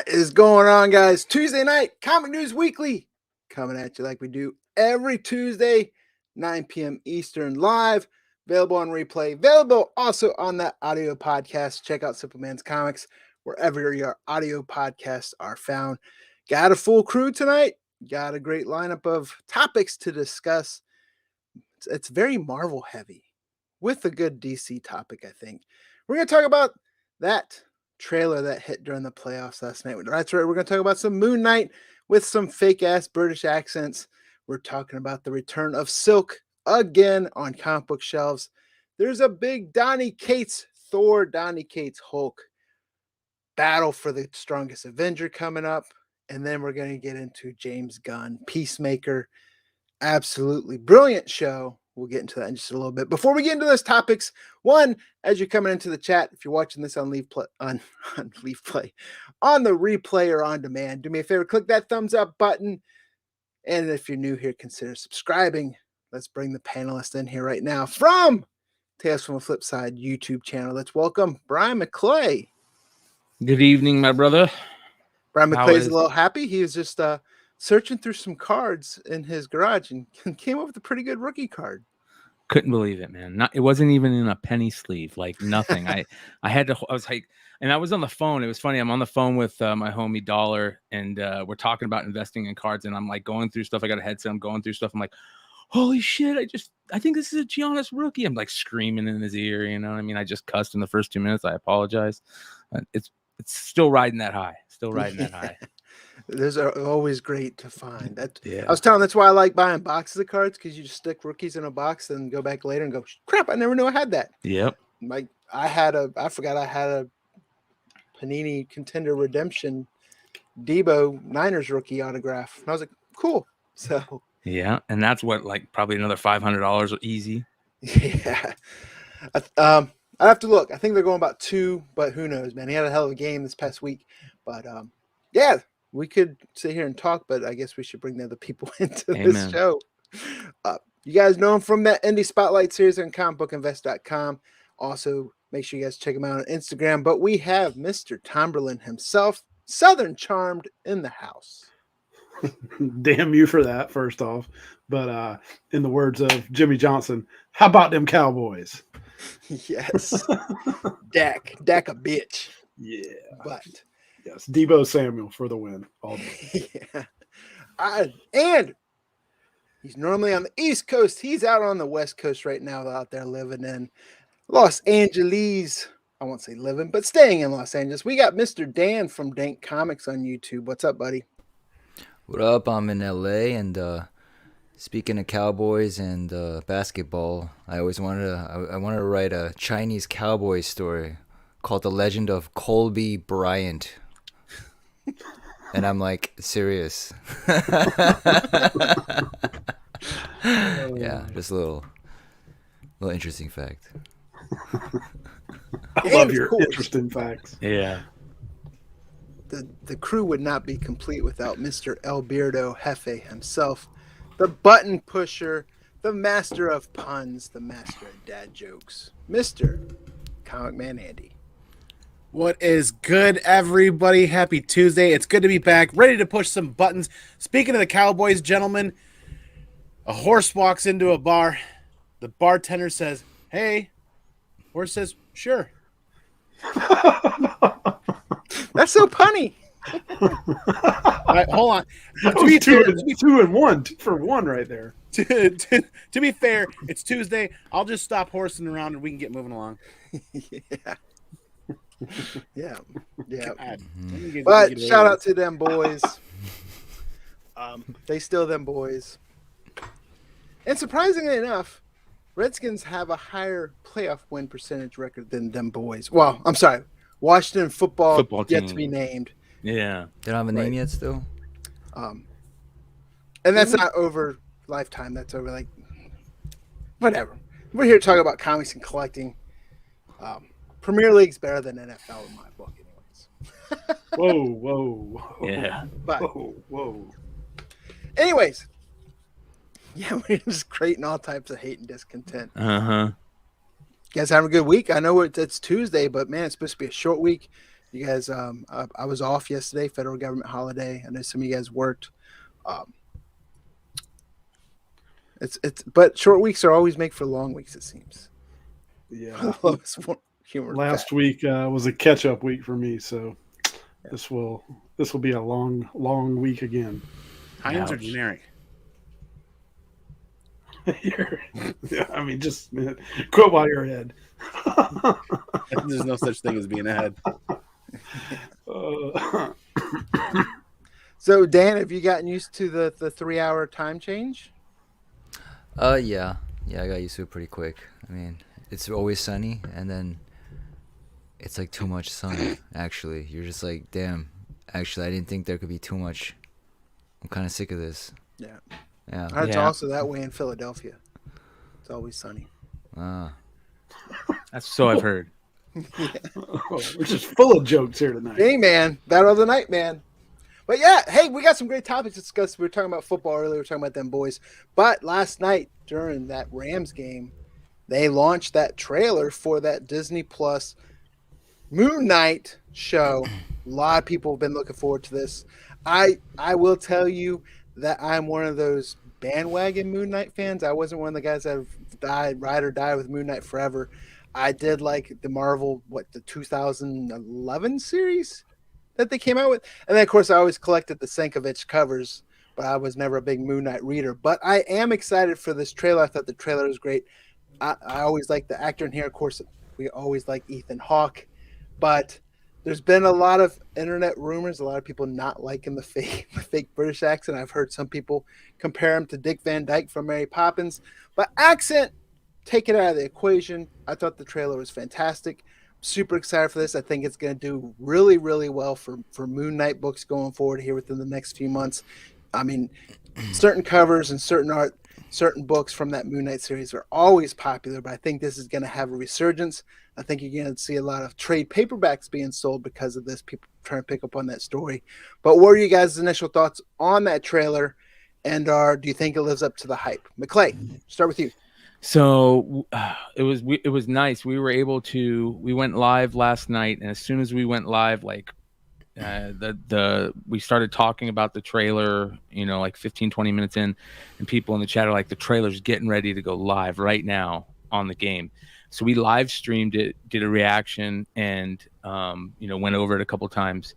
What is going on, guys? Tuesday night, Comic News Weekly, coming at you like we do every Tuesday, 9 p.m. Eastern, live, available on replay, available also on that audio podcast. Check out Simple Man's Comics, wherever your audio podcasts are found. Got a full crew tonight, got a great lineup of topics to discuss. It's very Marvel heavy, with a good DC topic, I think. We're going to talk about that trailer that hit during the playoffs last night. That's right. We're going to talk about some Moon Knight with some fake ass British accents. We're talking about the return of Silk again on comic book shelves. There's a big Donny Cates Thor, Donny Cates Hulk battle for the strongest Avenger coming up. And then we're going to get into James Gunn, Peacemaker. Absolutely brilliant show. We'll get into that in just a little bit. Before we get into those topics, one, as you're coming into the chat, if you're watching this on Leaf Play, on Leaf Play, on the replay or on demand, do me a favor, click that thumbs up button. And if you're new here, consider subscribing. Let's bring the panelist in here right now from Tales from the Flip Side YouTube channel. Let's welcome Brian McClay. Good evening, my brother. Brian McClay's a little happy. He was just searching through some cards in his garage and came up with a pretty good rookie card. Couldn't believe it, man. It wasn't even in a penny sleeve, like nothing. I was like, and I was on the phone. It was funny. I'm on the phone with my homie Dollar, and we're talking about investing in cards, and I'm like going through stuff. I got a headset. I'm going through stuff. I'm like, holy shit. I think this is a Giannis rookie. I'm like screaming in his ear. You know what I mean? I just cussed in the first 2 minutes. I apologize. It's still riding that high. Still riding that high. Those are always great to find. Yeah. I was telling that's why I like buying boxes of cards, because you just stick rookies in a box and go back later and go, crap, I never knew I had that. Yep. Like I forgot I had a Panini Contender Redemption Debo Niners rookie autograph. And I was like, cool. So yeah, and that's what, like probably another $500 easy. Yeah. I have to look. I think they're going about 2, but who knows, man. He had a hell of a game this past week. But yeah. We could sit here and talk, but I guess we should bring the other people into this show. You guys know him from that Indie Spotlight series on comicbookinvest.com. Also, make sure you guys check him out on Instagram. But we have Mr. Tomberlin himself, Southern Charmed, in the house. Damn you for that, first off. But in the words of Jimmy Johnson, how about them Cowboys? Yes. Dak a bitch. Yeah. But... yes, Debo Samuel for the win all day. Yeah. And he's normally on the East Coast. He's out on the West Coast right now, out there living in Los Angeles. I won't say living, but staying in Los Angeles. We got Mr. Dan from Dank Comics on YouTube. What's up, buddy? What up? I'm in LA, and speaking of Cowboys and basketball, I always wanted to write a Chinese cowboy story called The Legend of Colby Bryant. And I'm like, serious. Yeah, just a little interesting fact. I love your interesting facts. Yeah. The crew would not be complete without Mr. Alberto Jefe himself, the button pusher, the master of puns, the master of dad jokes, Mr. Comic Man Andy. What is good, everybody? Happy Tuesday. It's good to be back, ready to push some buttons. Speaking of the Cowboys, gentlemen, a horse walks into a bar. The bartender says, hey. Horse says, sure. That's so punny. All right, hold on. To be fair, 2 and 1, 2 for 1 right there. To be fair, it's Tuesday. I'll just stop horsing around and we can get moving along. Yeah. Mm-hmm. But shout out to them boys. They still them boys. And surprisingly enough, Redskins have a higher playoff win percentage record than them boys. Well, I'm sorry. Washington football yet to be named. Yeah. They don't have a name yet still? And that's not over lifetime. That's over like whatever. We're here to talk about comics and collecting. Premier League's better than NFL in my book, anyways. Whoa. Yeah. But whoa. Anyways, yeah, we're just creating all types of hate and discontent. Uh-huh. You guys having a good week? I know it's Tuesday, but man, it's supposed to be a short week. You guys, I was off yesterday, federal government holiday. I know some of you guys worked. But short weeks are always make for long weeks, it seems. Yeah. Humor Last fact. week was a catch-up week for me, so this will be a long week again. Heinz or Ouch. generic? Yeah, I mean, just quit while you're ahead. There's no such thing as being ahead. So, Dan, have you gotten used to the 3-hour time change? Yeah, I got used to it pretty quick. I mean, it's always sunny, and then it's like too much sun. Actually, you're just like, damn. Actually, I didn't think there could be too much. I'm kind of sick of this. Yeah. Yeah. It's Yeah. also that way in Philadelphia. It's always sunny. Ah. That's so I've heard. We're just full of jokes here tonight. Hey, man. Battle of the night, man. But yeah, hey, we got some great topics to discuss. We were talking about football earlier. We were talking about them boys. But last night during that Rams game, they launched that trailer for that Disney Plus Moon Knight show. A lot of people have been looking forward to this. I will tell you that I'm one of those bandwagon Moon Knight fans. I wasn't one of the guys that have ride or die with Moon Knight forever. I did like the Marvel, the 2011 series that they came out with. And then, of course, I always collected the Sankovic covers, but I was never a big Moon Knight reader. But I am excited for this trailer. I thought the trailer was great. I always like the actor in here. Of course, we always like Ethan Hawke. But there's been a lot of internet rumors, a lot of people not liking the fake British accent. I've heard some people compare him to Dick Van Dyke from Mary Poppins. But accent, take it out of the equation. I thought the trailer was fantastic. Super excited for this. I think it's going to do really, really well for Moon Knight books going forward here within the next few months. I mean, certain covers and certain art, certain books from that Moon Knight series are always popular, but I think this is going to have a resurgence. I think you're going to see a lot of trade paperbacks being sold because of this, people trying to pick up on that story. But what are you guys' initial thoughts on that trailer? And do you think it lives up to the hype? McClay, start with you. So it was nice. We went live last night, and as soon as we went live, like we started talking about the trailer, like 15-20 minutes in, and people in the chat are like, the trailer's getting ready to go live right now on the game. So we live streamed it, did a reaction, and went over it a couple times.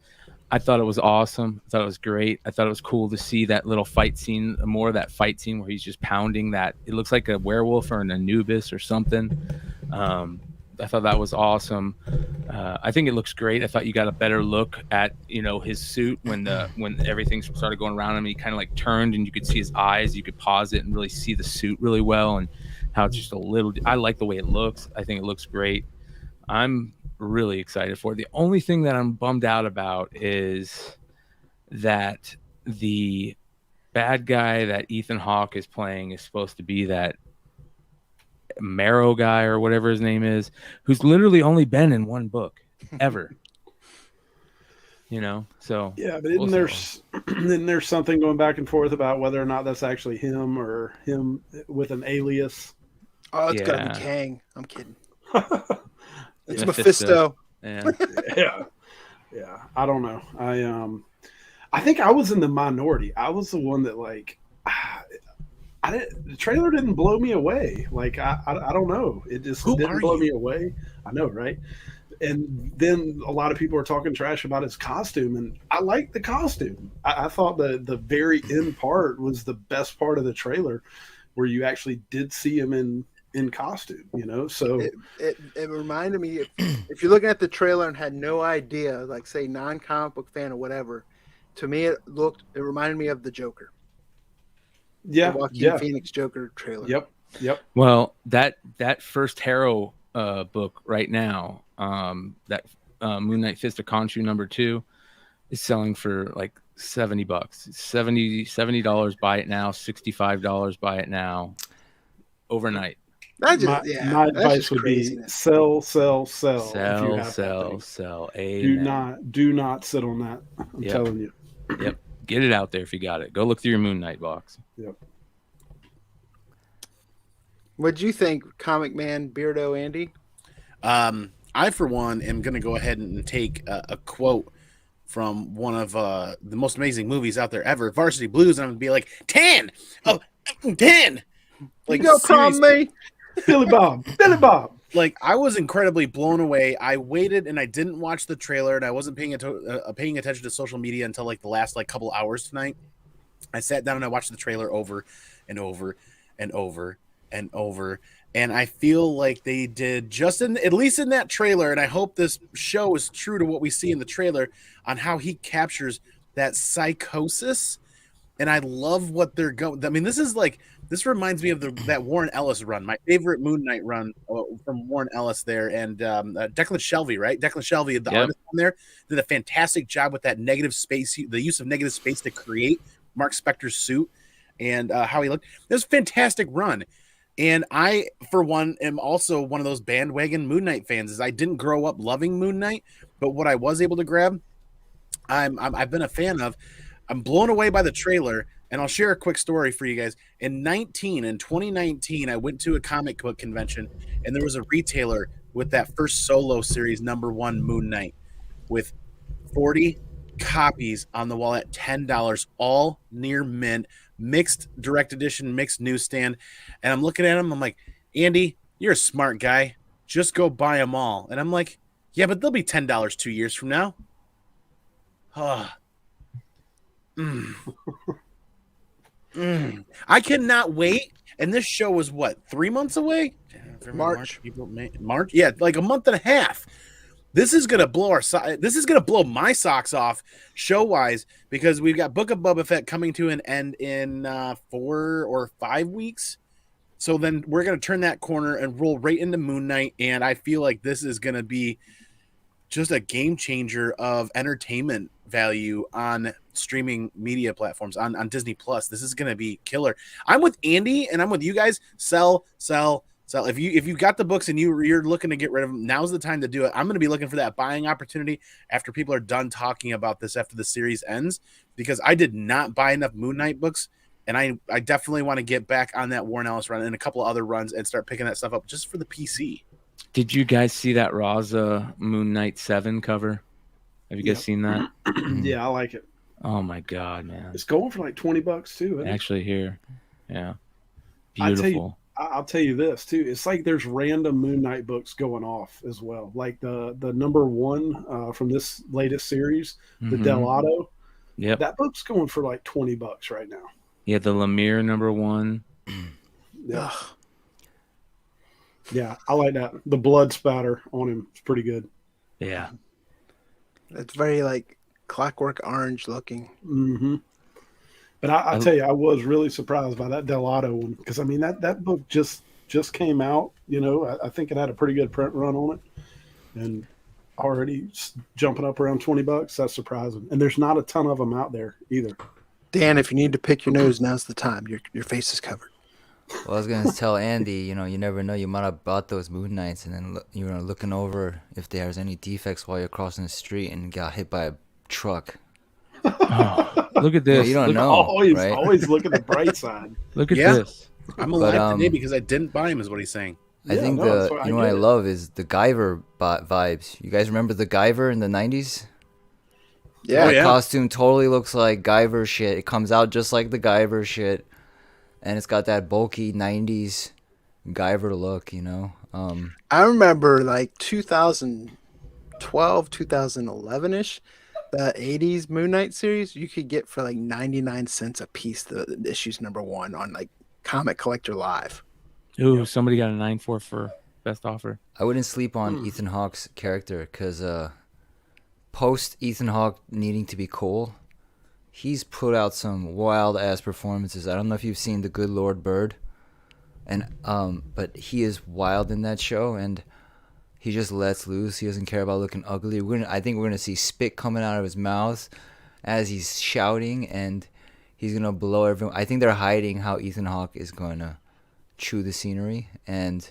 I thought it was awesome. I thought it was great. I thought it was cool to see that little fight scene, more of that fight scene where he's just pounding that. It looks like a werewolf or an Anubis or something. I thought that was awesome. I think it looks great. I thought you got a better look at his suit when everything started going around him. He kind of like turned and you could see his eyes. You could pause it and really see the suit really well, and how it's just a little. I like the way it looks. I think it looks great. I'm really excited for it. The only thing that I'm bummed out about is that the bad guy that Ethan Hawke is playing is supposed to be that Marrow guy or whatever his name is, who's literally only been in one book ever. So yeah, but isn't there something going back and forth about whether or not that's actually him or him with an alias? Oh, it's gonna be Kang. I'm kidding. It's Mephisto. Mephisto. Yeah. I don't know. I think I was in the minority. I was the one that the trailer didn't blow me away. Like I don't know. It just didn't blow me away. I know, right? And then a lot of people are talking trash about his costume, and I like the costume. I thought the very end part was the best part of the trailer, where you actually did see him in costume, so it reminded me, if you're looking at the trailer and had no idea, like say non-comic book fan or whatever, to me it reminded me of the Joker. The Joaquin Phoenix Joker trailer. Yep. Well, that first Harrow book right now, that Moon Knight Fist of Khonshu #2 is selling for like $70. $70 buy it now, $65 buy it now, overnight. My advice would be sell. Sell. Amen. Do not sit on that. I'm telling you. Yep. Get it out there if you got it. Go look through your Moon Knight box. Yep. What'd you think, Comic Man, Beardo, Andy? I I for one am going to go ahead and take a quote from one of the most amazing movies out there ever, Varsity Blues, and I'm going to be like 10, 10. Like, you got a problem, seriously. mate? Billy Bob. Like, I was incredibly blown away. I waited and I didn't watch the trailer, and I wasn't paying attention to social media until like the last like couple hours tonight. I sat down and I watched the trailer over and over and over and over, and I feel like they did just at least in that trailer, and I hope this show is true to what we see in the trailer on how he captures that psychosis. And I love what they're going. I mean, this reminds me of that Warren Ellis run, my favorite Moon Knight run from Warren Ellis there, and Declan Shelby, right? Declan Shelby, the artist on there, did a fantastic job with that negative space, the use of negative space to create Mark Spector's suit and how he looked. It was a fantastic run. And I, for one, am also one of those bandwagon Moon Knight fans. Is I didn't grow up loving Moon Knight, but what I was able to grab, I've been a fan of. I'm blown away by the trailer, and I'll share a quick story for you guys. In 2019, I went to a comic book convention, and there was a retailer with that first solo series #1 Moon Knight with 40 copies on the wall at $10, all near mint, mixed direct edition, mixed newsstand. And I'm looking at him, I'm like, Andy, you're a smart guy. Just go buy them all. And I'm like, yeah, but they'll be $10 2 years from now. I cannot wait. And this show was what, 3 months away? March. March? Yeah, like a month and a half. This is gonna blow this is gonna blow my socks off show wise, because we've got Book of Boba Fett coming to an end in 4 or 5 weeks. So then we're gonna turn that corner and roll right into Moon Knight, and I feel like this is gonna be just a game changer of entertainment value on streaming media platforms on Disney Plus. This is going to be killer. I'm with Andy and I'm with you guys. Sell. If you got the books and you're looking to get rid of them, now's the time to do it. I'm going to be looking for that buying opportunity after people are done talking about this, after the series ends, because I did not buy enough Moon Knight books, and I definitely want to get back on that Warren Ellis run and a couple other runs and start picking that stuff up just for the PC. Did you guys see that Raza Moon Knight 7 cover? Have you guys seen that? Yeah, I like it. Oh my god, man! It's going for like $20 too. Isn't Actually, here, yeah, beautiful. I'll tell you this too. It's like there's random Moon Knight books going off as well. Like the #1 from this latest series, the Delato. Yep, that book's going for like $20 right now. Yeah, the Lemire #1. Yeah. Yeah, I like that. The blood spatter on him is pretty good. Yeah. It's very like Clockwork Orange looking. Mm-hmm. But I tell you, I was really surprised by that Delato one, because I mean that book just came out. You know, I think it had a pretty good print run on it, and already jumping up around $20. That's surprising. And there's not a ton of them out there either. Dan, if you need to pick your nose, now's the time. Your face is covered. Well, I was gonna tell Andy, you never know. You might have bought those Moon Knights, and then looking over if there's any defects while you're crossing the street and got hit by a truck. Oh, look at this. Yeah, you don't know. Always look at the bright side. Look at this. I'm alive today because I didn't buy him, is what he's saying. I think what I love is the Guyver vibes. You guys remember the Guyver in the 90s? Yeah. The costume totally looks like Guyver shit. It comes out just like the Guyver shit. And it's got that bulky 90s Guyver look, I remember like 2012, 2011-ish, the 80s Moon Knight series, you could get for like 99 cents a piece, the issues #1 on like Comic Collector Live. Ooh, somebody got a 9.4 for best offer. I wouldn't sleep on Ethan Hawke's character, because post Ethan Hawke needing to be cool, he's put out some wild ass performances. I don't know if you've seen The Good Lord Bird, and but he is wild in that show, and he just lets loose. He doesn't care about looking ugly. I think we're gonna see spit coming out of his mouth as he's shouting, and he's gonna blow everyone. I think they're hiding how Ethan Hawke is gonna chew the scenery, and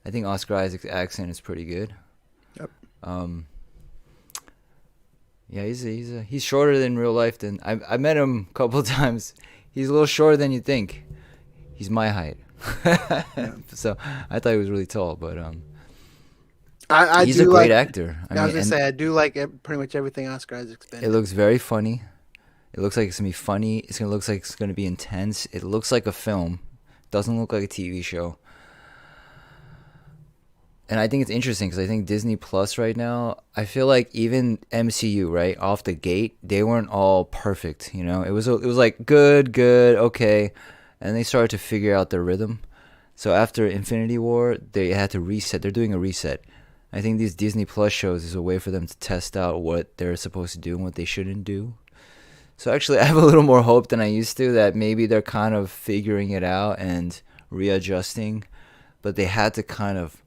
I think Oscar Isaac's accent is pretty good. Yep. Yeah, he's shorter than real life. Than I met him a couple of times. He's a little shorter than you think. He's my height. So I thought he was really tall, but He's do a great like, actor. I was gonna say I do like pretty much everything Oscar Isaac's been. It looks very funny. It looks like it's gonna be funny. It's gonna look like it's gonna be intense. It looks like a film. Doesn't look like a TV show. And I think it's interesting because I think Disney Plus right now, I feel like even MCU, right, off the gate, they weren't all perfect. You know, it was like good, okay, and they started to figure out their rhythm. So after Infinity War, they had to reset. They're doing a reset. I think these Disney Plus shows is a way for them to test out what they're supposed to do and what they shouldn't do. So actually, I have a little more hope than I used to that maybe they're kind of figuring it out and readjusting, but they had to kind of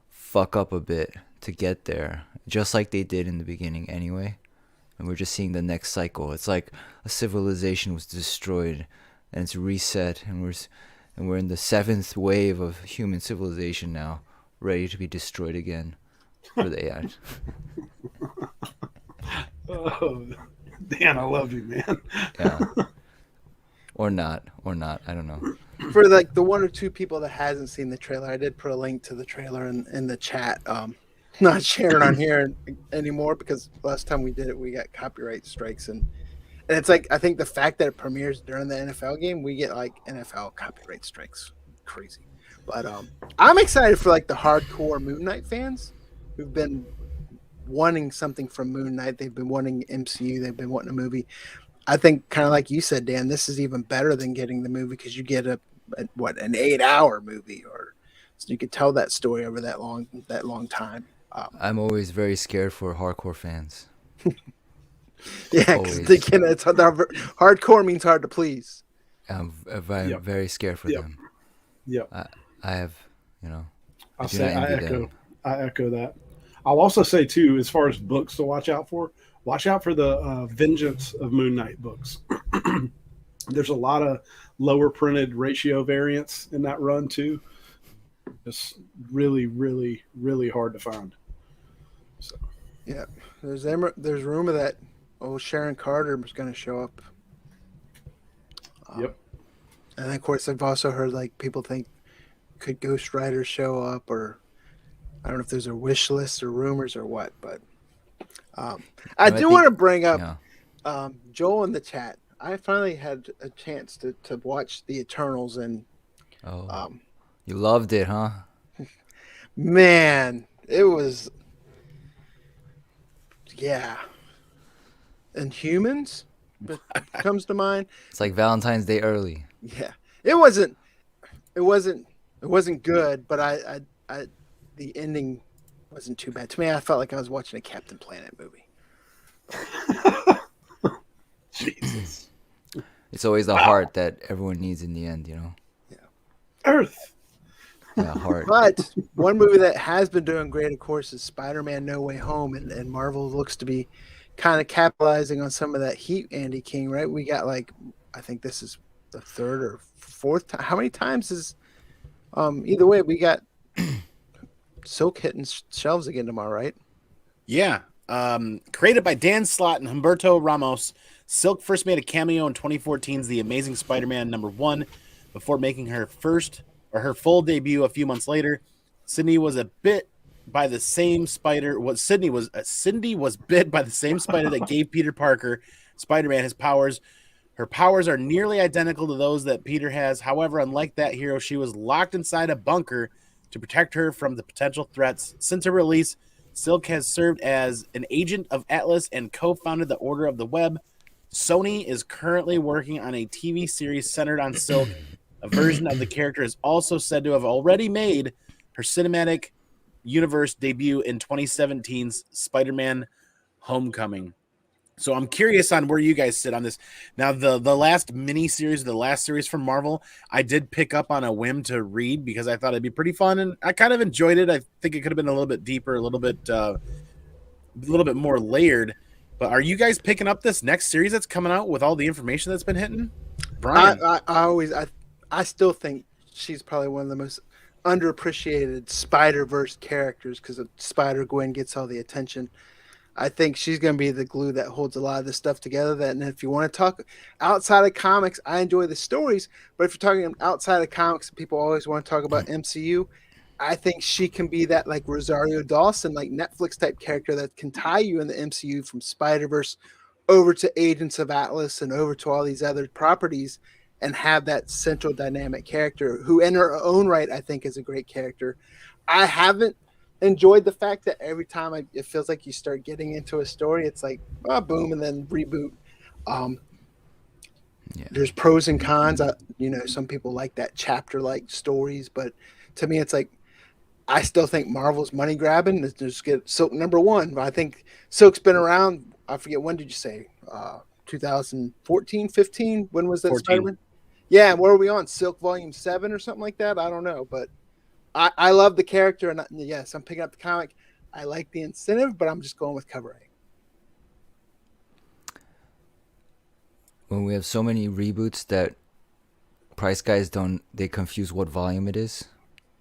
fuck up a bit to get there, just like they did in the beginning anyway. And we're just seeing the next cycle. It's like a civilization was destroyed and it's reset, and we're in the 7th wave of human civilization now, ready to be destroyed again for the AI. Oh, Dan, I love you, man. Yeah. Or not. I don't know. For like the one or two people that hasn't seen the trailer, I did put a link to the trailer in the chat. Not sharing on here anymore because last time we did it, we got copyright strikes, and it's like I think the fact that it premieres during the NFL game, we get like NFL copyright strikes, crazy. But I'm excited for like the hardcore Moon Knight fans who've been wanting something from Moon Knight. They've been wanting MCU. They've been wanting a movie. I think kind of like you said, Dan, this is even better than getting the movie because you get an 8-hour movie, or so you could tell that story over that long time. I'm always very scared for hardcore fans. Yeah, because it's hardcore means hard to please. I'm very scared for them. Yep. I have, I echo that. I'll also say too, as far as books to watch out for the Vengeance of Moon Knight books. There's a lot of lower printed ratio variants in that run too. It's really, really, really hard to find. So. Yeah, there's rumor that Sharon Carter was going to show up. Yep. And of course, I've also heard like people think could Ghost Rider show up, or I don't know if there's a wish list or rumors or what, but I do want to bring up Joel in the chat. I finally had a chance to watch the Eternals, and you loved it, huh? Man, it was and Humans comes to mind. It's like Valentine's Day early. Yeah, it wasn't good, but I the ending wasn't too bad to me. I felt like I was watching a Captain Planet movie. Jesus. It's always the heart that everyone needs in the end, Yeah. Earth. Yeah, heart. But one movie that has been doing great, of course, is Spider-Man: No Way Home, and Marvel looks to be kind of capitalizing on some of that heat. Andy King, right? We got I think this is the 3rd or 4th time. How many times is either way we got Silk hitting shelves again tomorrow, right? Yeah. Created by Dan Slott and Humberto Ramos, Silk first made a cameo in 2014's The Amazing Spider-Man #1 before making her full debut a few months later. Cindy was bit by the same spider. Cindy was bit by the same spider that gave Peter Parker, Spider-Man, his powers. Her powers are nearly identical to those that Peter has. However, unlike that hero, she was locked inside a bunker to protect her from the potential threats. Since her release, Silk has served as an agent of Atlas and co-founded the Order of the Web. Sony is currently working on a TV series centered on Silk. A version of the character is also said to have already made her cinematic universe debut in 2017's Spider-Man Homecoming. So I'm curious on where you guys sit on this. Now, the last mini-series, the last series from Marvel, I did pick up on a whim to read because I thought it'd be pretty fun, and I kind of enjoyed it. I think it could have been a little bit deeper, a little bit more layered. But are you guys picking up this next series that's coming out with all the information that's been hitting? Brian? I still think she's probably one of the most underappreciated Spider-Verse characters because Spider-Gwen gets all the attention. I think she's going to be the glue that holds a lot of this stuff together. And if you want to talk outside of comics, I enjoy the stories. But if you're talking outside of comics, people always want to talk about MCU. I think she can be that like Rosario Dawson, like Netflix type character that can tie you in the MCU from Spider-Verse over to Agents of Atlas and over to all these other properties and have that central dynamic character who in her own right, I think is a great character. I haven't enjoyed the fact that every time it feels like you start getting into a story, it's like, oh, boom, and then reboot. There's pros and cons. Some people like that chapter-like stories, but to me, it's like, I still think Marvel's money grabbing. Just get Silk #1. I think Silk's been around. I forget, when did you say? 2014, 15? When was that 14. Spider-Man? Yeah, where are we on? Silk Volume 7 or something like that? I don't know, but I love the character, and yes, I'm picking up the comic. I like the incentive, but I'm just going with cover A. When we have so many reboots that price guys they confuse what volume it is,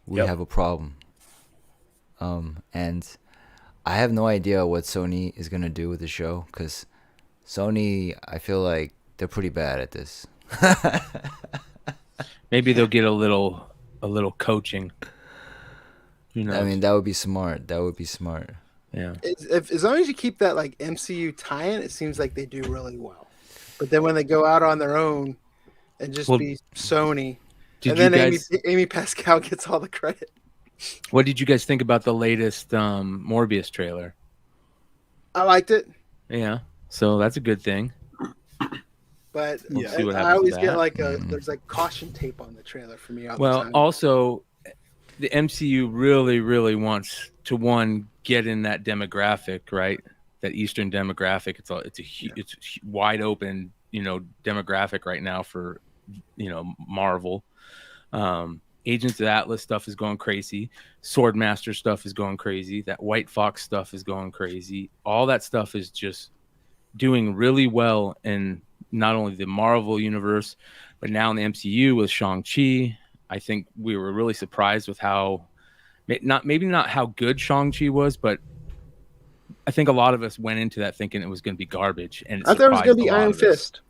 we have a problem. And I have no idea what Sony is gonna do with the show, because Sony, I feel like they're pretty bad at this. Maybe they'll get a little coaching. I mean, that would be smart. Yeah. As long as you keep that like MCU tie-in, it seems like they do really well. But then when they go out on their own and just be Sony, and then Amy Pascal gets all the credit. What did you guys think about the latest Morbius trailer? I liked it. Yeah, so that's a good thing. But we'll I always get like there's like caution tape on the trailer for me all the time. Also, the MCU really, really wants to get in that demographic, right? That Eastern demographic. It's a wide open, demographic right now for, Marvel. Agents of Atlas stuff is going crazy. Swordmaster stuff is going crazy. That White Fox stuff is going crazy. All that stuff is just doing really well in not only the Marvel universe, but now in the MCU with Shang-Chi. I think we were really surprised with maybe not how good Shang-Chi was, but I think a lot of us went into that thinking it was going to be garbage. And I thought it was going to be Iron Fist.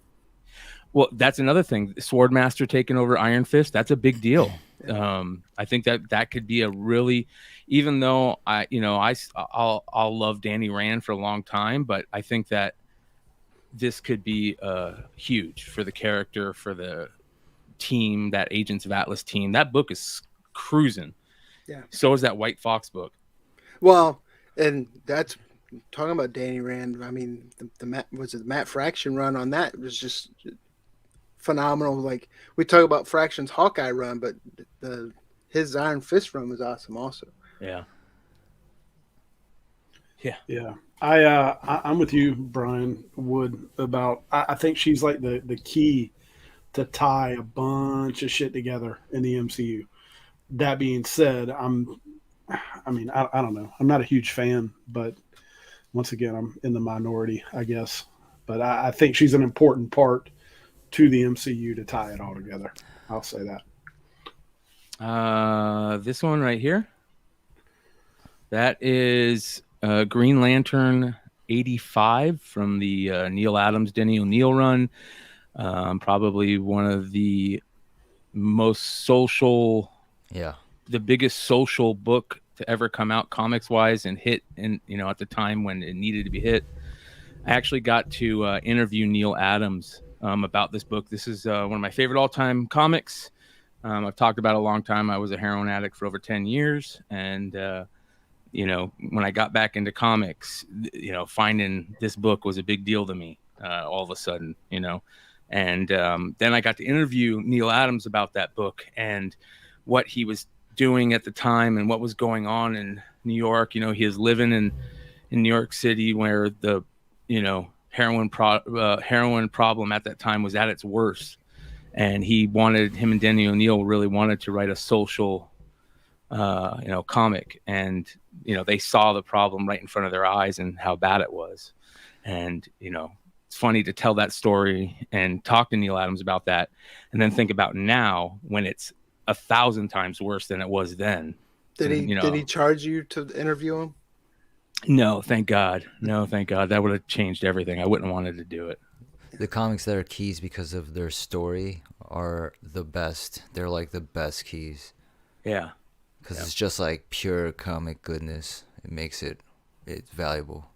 Well, that's another thing. Swordmaster taking over Iron Fist, that's a big deal. I think that could be a really, even though I'll love Danny Rand for a long time, but I think that this could be huge for the character, for the team, that Agents of Atlas team. That book is cruising. Yeah. So is that White Fox book. Well, and that's talking about Danny Rand. I mean, the Matt Fraction run on that was just phenomenal. Like, we talk about Fraction's Hawkeye run, but his Iron Fist run was awesome also. Yeah. I'm with you, Brian Wood, about I think she's like the key to tie a bunch of shit together in the MCU. That being said, I don't know. I'm not a huge fan, but once again, I'm in the minority, I guess. But I think she's an important part to the MCU to tie it all together. I'll say that. This one right here. That is Green Lantern 85 from the Neil Adams, Denny O'Neil run. Probably one of the most social, the biggest social book to ever come out comics wise and hit at the time when it needed to be hit. I actually got to interview Neil Adams about this book. This is one of my favorite all-time comics. I've talked about it a long time. I was a heroin addict for over 10 years. And, when I got back into comics, finding this book was a big deal to me all of a sudden, And then I got to interview Neil Adams about that book and what he was doing at the time and what was going on in New York. He was living in New York City where the, heroin problem at that time was at its worst. And him and Denny O'Neil really wanted to write a social, comic. And, they saw the problem right in front of their eyes and how bad it was. And, it's funny to tell that story and talk to Neil Adams about that. And then think about now when it's 1,000 times worse than it was then. Did he charge you to interview him? No, thank God. That would have changed everything. I wouldn't have wanted to do it. The comics that are keys because of their story are the best. They're like the best keys. Yeah. because it's just like pure comic goodness. It makes it's valuable,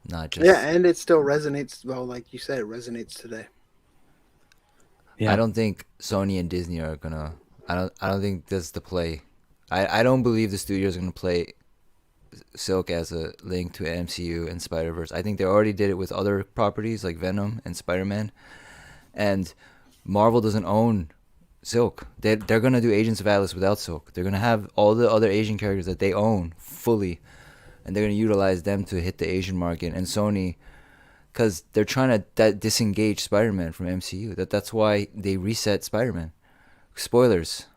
not just. Yeah, and it still resonates. Well, like you said, it resonates today. Yeah. I don't think Sony and Disney are gonna. I don't think that's the play. I don't believe the studios are gonna play Silk as a link to MCU and Spider-Verse. I think they already did it with other properties like Venom and Spider-Man, and Marvel doesn't own Silk. They're gonna do Agents of Atlas without Silk. They're gonna have all the other Asian characters that they own fully, and they're gonna utilize them to hit the Asian market. And Sony, because they're trying to disengage Spider-Man from MCU. That's why they reset Spider-Man. Spoilers.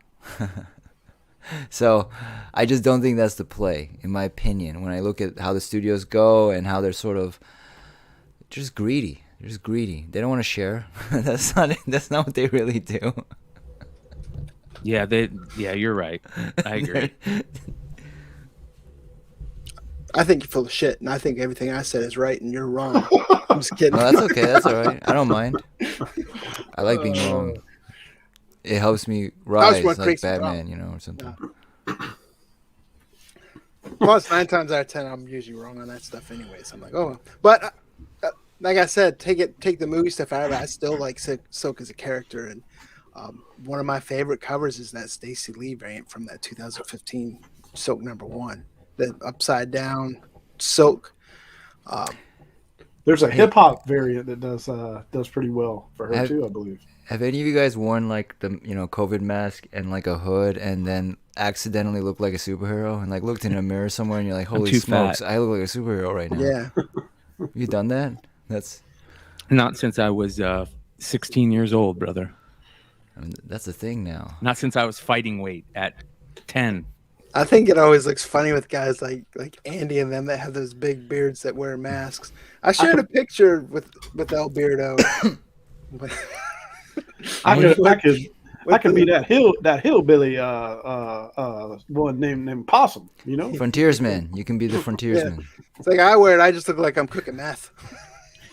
So I just don't think that's the play, in my opinion. When I look at how the studios go and how they're sort of just greedy. They're just greedy. They don't want to share. That's not what they really do. Yeah, you're right. I agree. I think you're full of shit, and I think everything I said is right, and you're wrong. I'm just kidding. No, that's okay. That's all right. I don't mind. I like being wrong. It helps me rise like Batman, or something. Plus, 9 times out of 10, I'm usually wrong on that stuff anyway. So I'm like, oh, well. But like I said, take the movie stuff out of it. I still like Silk as a character, and one of my favorite covers is that Stacey Lee variant from that 2015 Silk #1, the upside down Silk. There's a hip hop variant that does pretty well for her too, I believe. Have any of you guys worn like the COVID mask and like a hood and then accidentally looked like a superhero and like looked in a mirror somewhere and you're like, holy smokes, I look like a superhero right now? Yeah. You done that? That's not since I was 16 years old, brother. I mean, that's the thing now. Not since I was fighting weight at 10. I think it always looks funny with guys like Andy and them that have those big beards that wear masks. I shared a picture with El Beardo. I could be that hillbilly one named Possum, Frontiersman. You can be the frontiersman. Yeah. It's like I wear it, I just look like I'm cooking meth.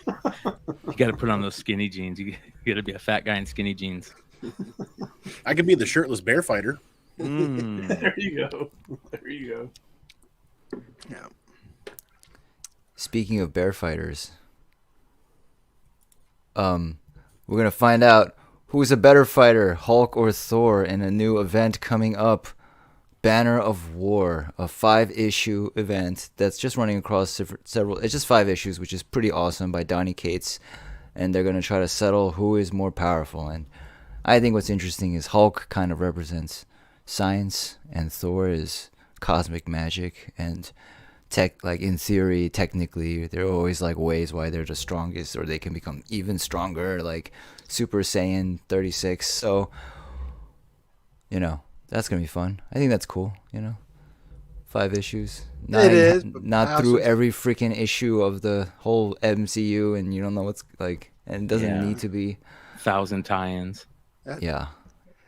You got to put on those skinny jeans. You got to be a fat guy in skinny jeans. I could be the shirtless bear fighter. There you go. Yeah. Speaking of bear fighters, we're gonna find out who's a better fighter, Hulk or Thor, in a new event coming up, Banner of War, a 5-issue event that's just running across several. It's just 5 issues, which is pretty awesome, by Donny Cates, and they're gonna try to settle who is more powerful. And I think what's interesting is Hulk kind of represents science, and Thor is cosmic magic, and in theory, technically, there are always like ways why they're the strongest, or they can become even stronger, like Super Saiyan 36. So, that's gonna be fun. I think that's cool. 5 issues. It is. Not through every freaking issue of the whole MCU, and you don't know what's like, and it doesn't need to be 1,000 tie-ins. Yeah.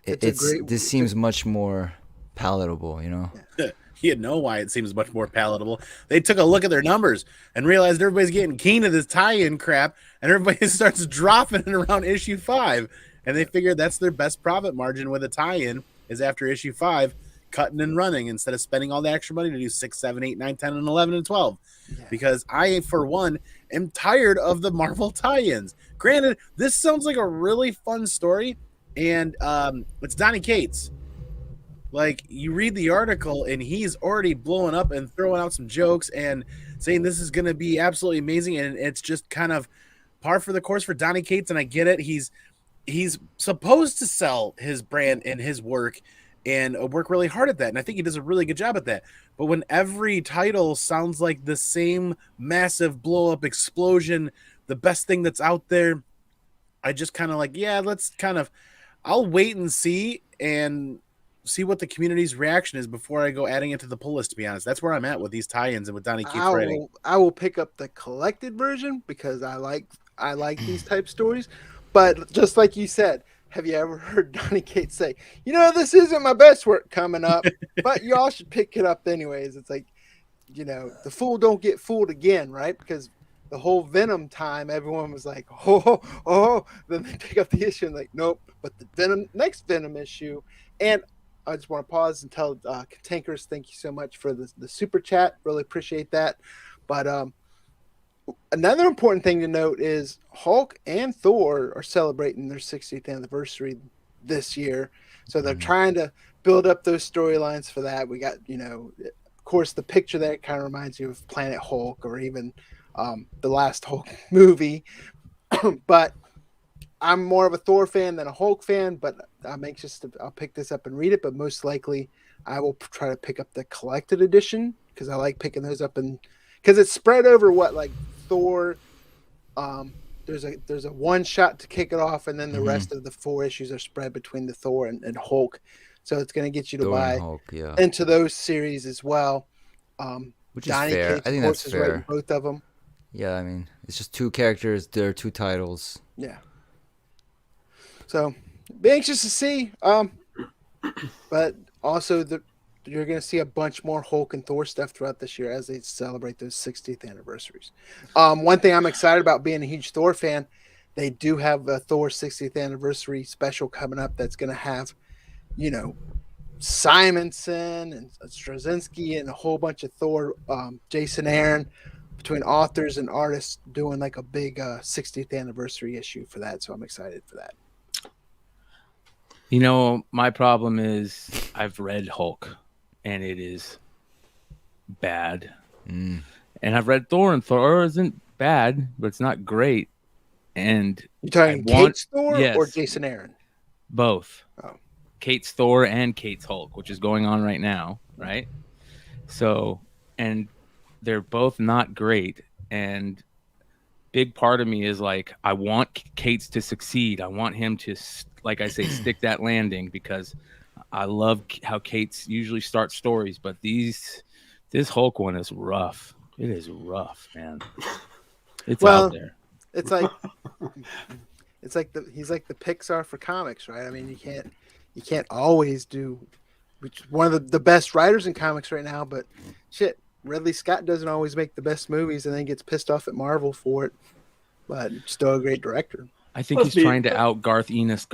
This seems much more palatable, You know why it seems much more palatable. They took a look at their numbers and realized everybody's getting keen to this tie-in crap, and everybody starts dropping it around issue 5. And they figured that's their best profit margin with a tie-in is after issue 5, cutting and running instead of spending all the extra money to do 6, 7, 8, 9, 10, and 11, and 12. Yeah. Because I, for one, am tired of the Marvel tie-ins. Granted, this sounds like a really fun story, and it's Donny Cates. Like, you read the article, and he's already blowing up and throwing out some jokes and saying this is going to be absolutely amazing, and it's just kind of par for the course for Donny Cates, and I get it. He's supposed to sell his brand and his work and work really hard at that, and I think he does a really good job at that. But when every title sounds like the same massive blow-up explosion, the best thing that's out there, I just kind of like, I'll wait and see what the community's reaction is before I go adding it to the pull list, to be honest. That's where I'm at with these tie-ins and with Donny Cates writing. I will pick up the collected version because I like these type stories. But just like you said, have you ever heard Donny Cates say, this isn't my best work coming up, but y'all should pick it up anyways? It's like, the fool don't get fooled again, right? Because the whole Venom time, everyone was like, oh. Then they pick up the issue and like, nope. But the next Venom issue, and I just want to pause and tell Tankers, thank you so much for the super chat. Really appreciate that. But another important thing to note is Hulk and Thor are celebrating their 60th anniversary this year. So they're trying to build up those storylines for that. We got, of course, the picture that kind of reminds you of Planet Hulk or even the last Hulk movie. But I'm more of a Thor fan than a Hulk fan, but I'm anxious I'll pick this up and read it, but most likely I will try to pick up the collected edition because I like picking those up because it's spread over like Thor, there's a one shot to kick it off, and then the rest of the 4 issues are spread between the Thor and Hulk. So it's going to get you to Thor buy and Hulk, yeah. into those series as well. Which Donny is fair. Cates, I think of course, that's is writing fair. both of them. Yeah, I mean, it's just 2 characters. There are 2 titles. Yeah. So, be anxious to see. But also you're going to see a bunch more Hulk and Thor stuff throughout this year as they celebrate those 60th anniversaries. One thing I'm excited about being a huge Thor fan, they do have a Thor 60th anniversary special coming up that's going to have, Simonson and Straczynski and a whole bunch of Thor, Jason Aaron, between authors and artists doing like a big 60th anniversary issue for that. So I'm excited for that. My problem is I've read Hulk and it is bad. And I've read Thor, and Thor isn't bad, but it's not great. And you talking Kate's Thor or Jason Aaron? Both. Oh. Kate's Thor and Kate's Hulk, which is going on right now, right? So, and they're both not great. And big part of me is like, I want Kate's to succeed. I want him to, like I say, stick that landing, because I love how Kate's usually starts stories, but this Hulk one is rough. It is rough, man. It's out there. It's like he's like the Pixar for comics, right? I mean, you can't always do, which one of the best writers in comics right now, but shit, Ridley Scott doesn't always make the best movies and then gets pissed off at Marvel for it, but still a great director. I think he's trying to out Garth Ennis,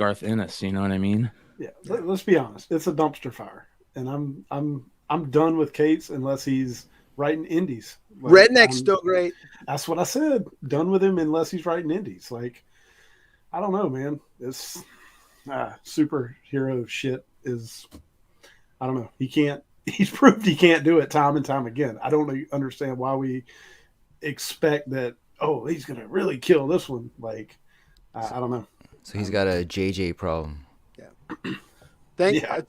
you know what I mean? Yeah, let's be honest. It's a dumpster fire, and I'm done with Cates unless he's writing indies. Like, Redneck's still great. That's what I said. Done with him unless he's writing indies. Like, I don't know, man. This superhero shit is, I don't know. He's proved he can't do it time and time again. I don't understand why we expect that, he's going to really kill this one. Like, I don't know. So he's got a JJ problem.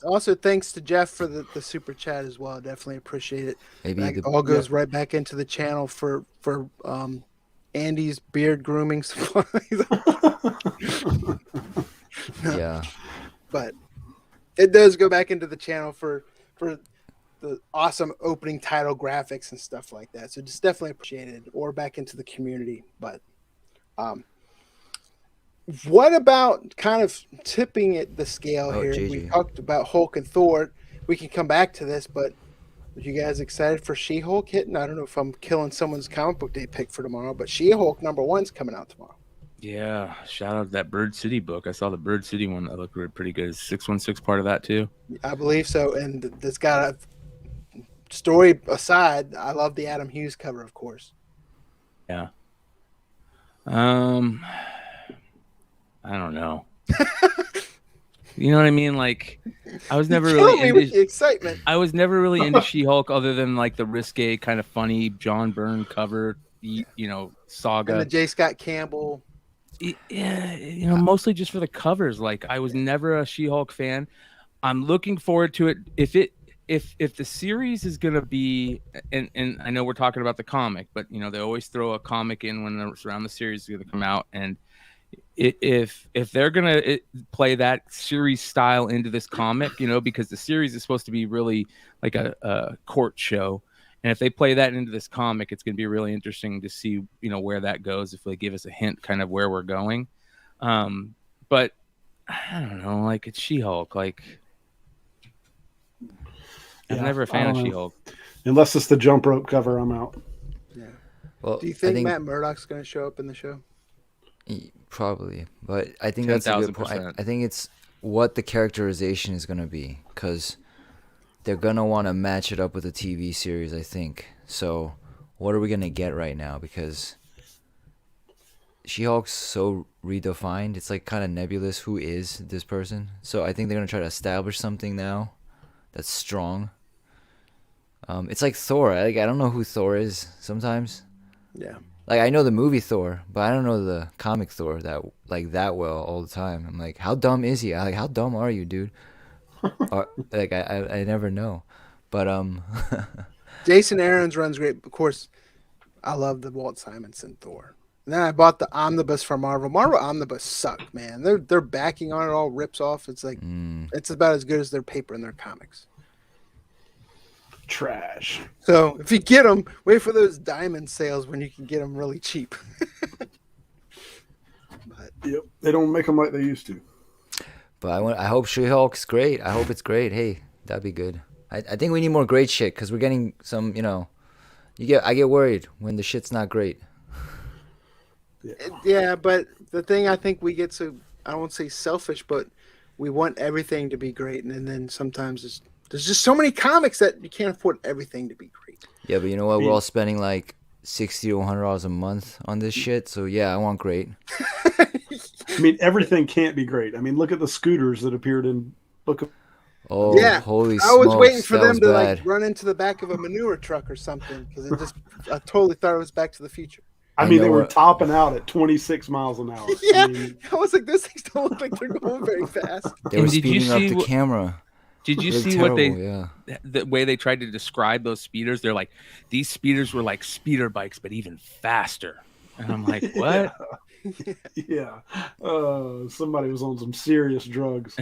Also, thanks to Jeff for the super chat as well. Definitely appreciate it. Maybe that all goes right back into the channel for Andy's beard grooming supplies. Yeah, but it does go back into the channel for the awesome opening title graphics and stuff like that. So just definitely appreciated, or back into the community. But what about kind of tipping the scale here? JJ. We talked about Hulk and Thor. We can come back to this, but are you guys excited for She-Hulk hitting? I don't know if I'm killing someone's comic book day pick for tomorrow, but She-Hulk #1's coming out tomorrow. Yeah, shout out to that Bird City book. I saw the Bird City one that looked pretty good. Is 616 part of that too? I believe so, and it's got a story aside. I love the Adam Hughes cover, of course. Yeah. I don't know. You know what I mean? Like, I was never really into the excitement. I was never really into She-Hulk, other than like the risque kind of funny John Byrne cover, saga. And the J. Scott Campbell. Yeah, mostly just for the covers. Like, I was never a She-Hulk fan. I'm looking forward to it. If the series is gonna be, and I know we're talking about the comic, but they always throw a comic in when it's around the series is gonna come out, and if they're gonna play that series style into this comic, because the series is supposed to be really like a court show, and if they play that into this comic, it's gonna be really interesting to see where that goes, if they give us a hint kind of where we're going. But I don't know, like, it's She-Hulk. Like, I'm never a fan of She-Hulk. Unless it's the jump rope cover, I'm out. Yeah. Well, do you think Matt Murdock's going to show up in the show? Probably, but I think that's a good point. 10,000%. I think it's what the characterization is gonna be, because they're gonna want to match it up with a TV series, I think. So, what are we gonna get right now? Because She-Hulk's so redefined. It's like kind of nebulous. Who is this person? So I think they're gonna try to establish something now that's strong. It's like Thor. Like, I don't know who Thor is sometimes. Yeah. Like, I know the movie Thor, but I don't know the comic Thor that well all the time. I'm like, how dumb is he? Like, how dumb are you, dude? Or, like, I never know. But Jason Aaron's runs great. Of course, I love the Walt Simonson Thor. And then I bought the omnibus from Marvel. Marvel omnibus suck, man. Their backing on it all rips off. It's like it's about as good as their paper in their comics. Trash. So if you get them, wait for those diamond sales when you can get them really cheap. But, Yep, they don't make them like they used to. But I hope She-Hulk's great. I hope it's great. Hey, that'd be good. I think we need more great shit, because we're getting some, I get worried when the shit's not great. yeah, but the thing I think we get so, I won't say selfish, but we want everything to be great. And then sometimes there's just so many comics that you can't afford everything to be great. Yeah, but you know what? We're all spending like $60 to $100 a month on this shit. So yeah, I want great. I mean, everything can't be great. I mean, look at the scooters that appeared in Book of. Oh, yeah, holy smokes. I was waiting for them to bad. like run into the back of a manure truck or something, because I totally thought it was Back to the Future. I mean, they were topping out at 26 miles an hour. Yeah, I mean, I was like, those things don't look like they're going very fast. They were And did you speeding up see the what- camera. Did you They're see terrible, the way they tried to describe those speeders? They're like, these speeders were like speeder bikes, but even faster. And I'm like, what? yeah. Somebody was on some serious drugs.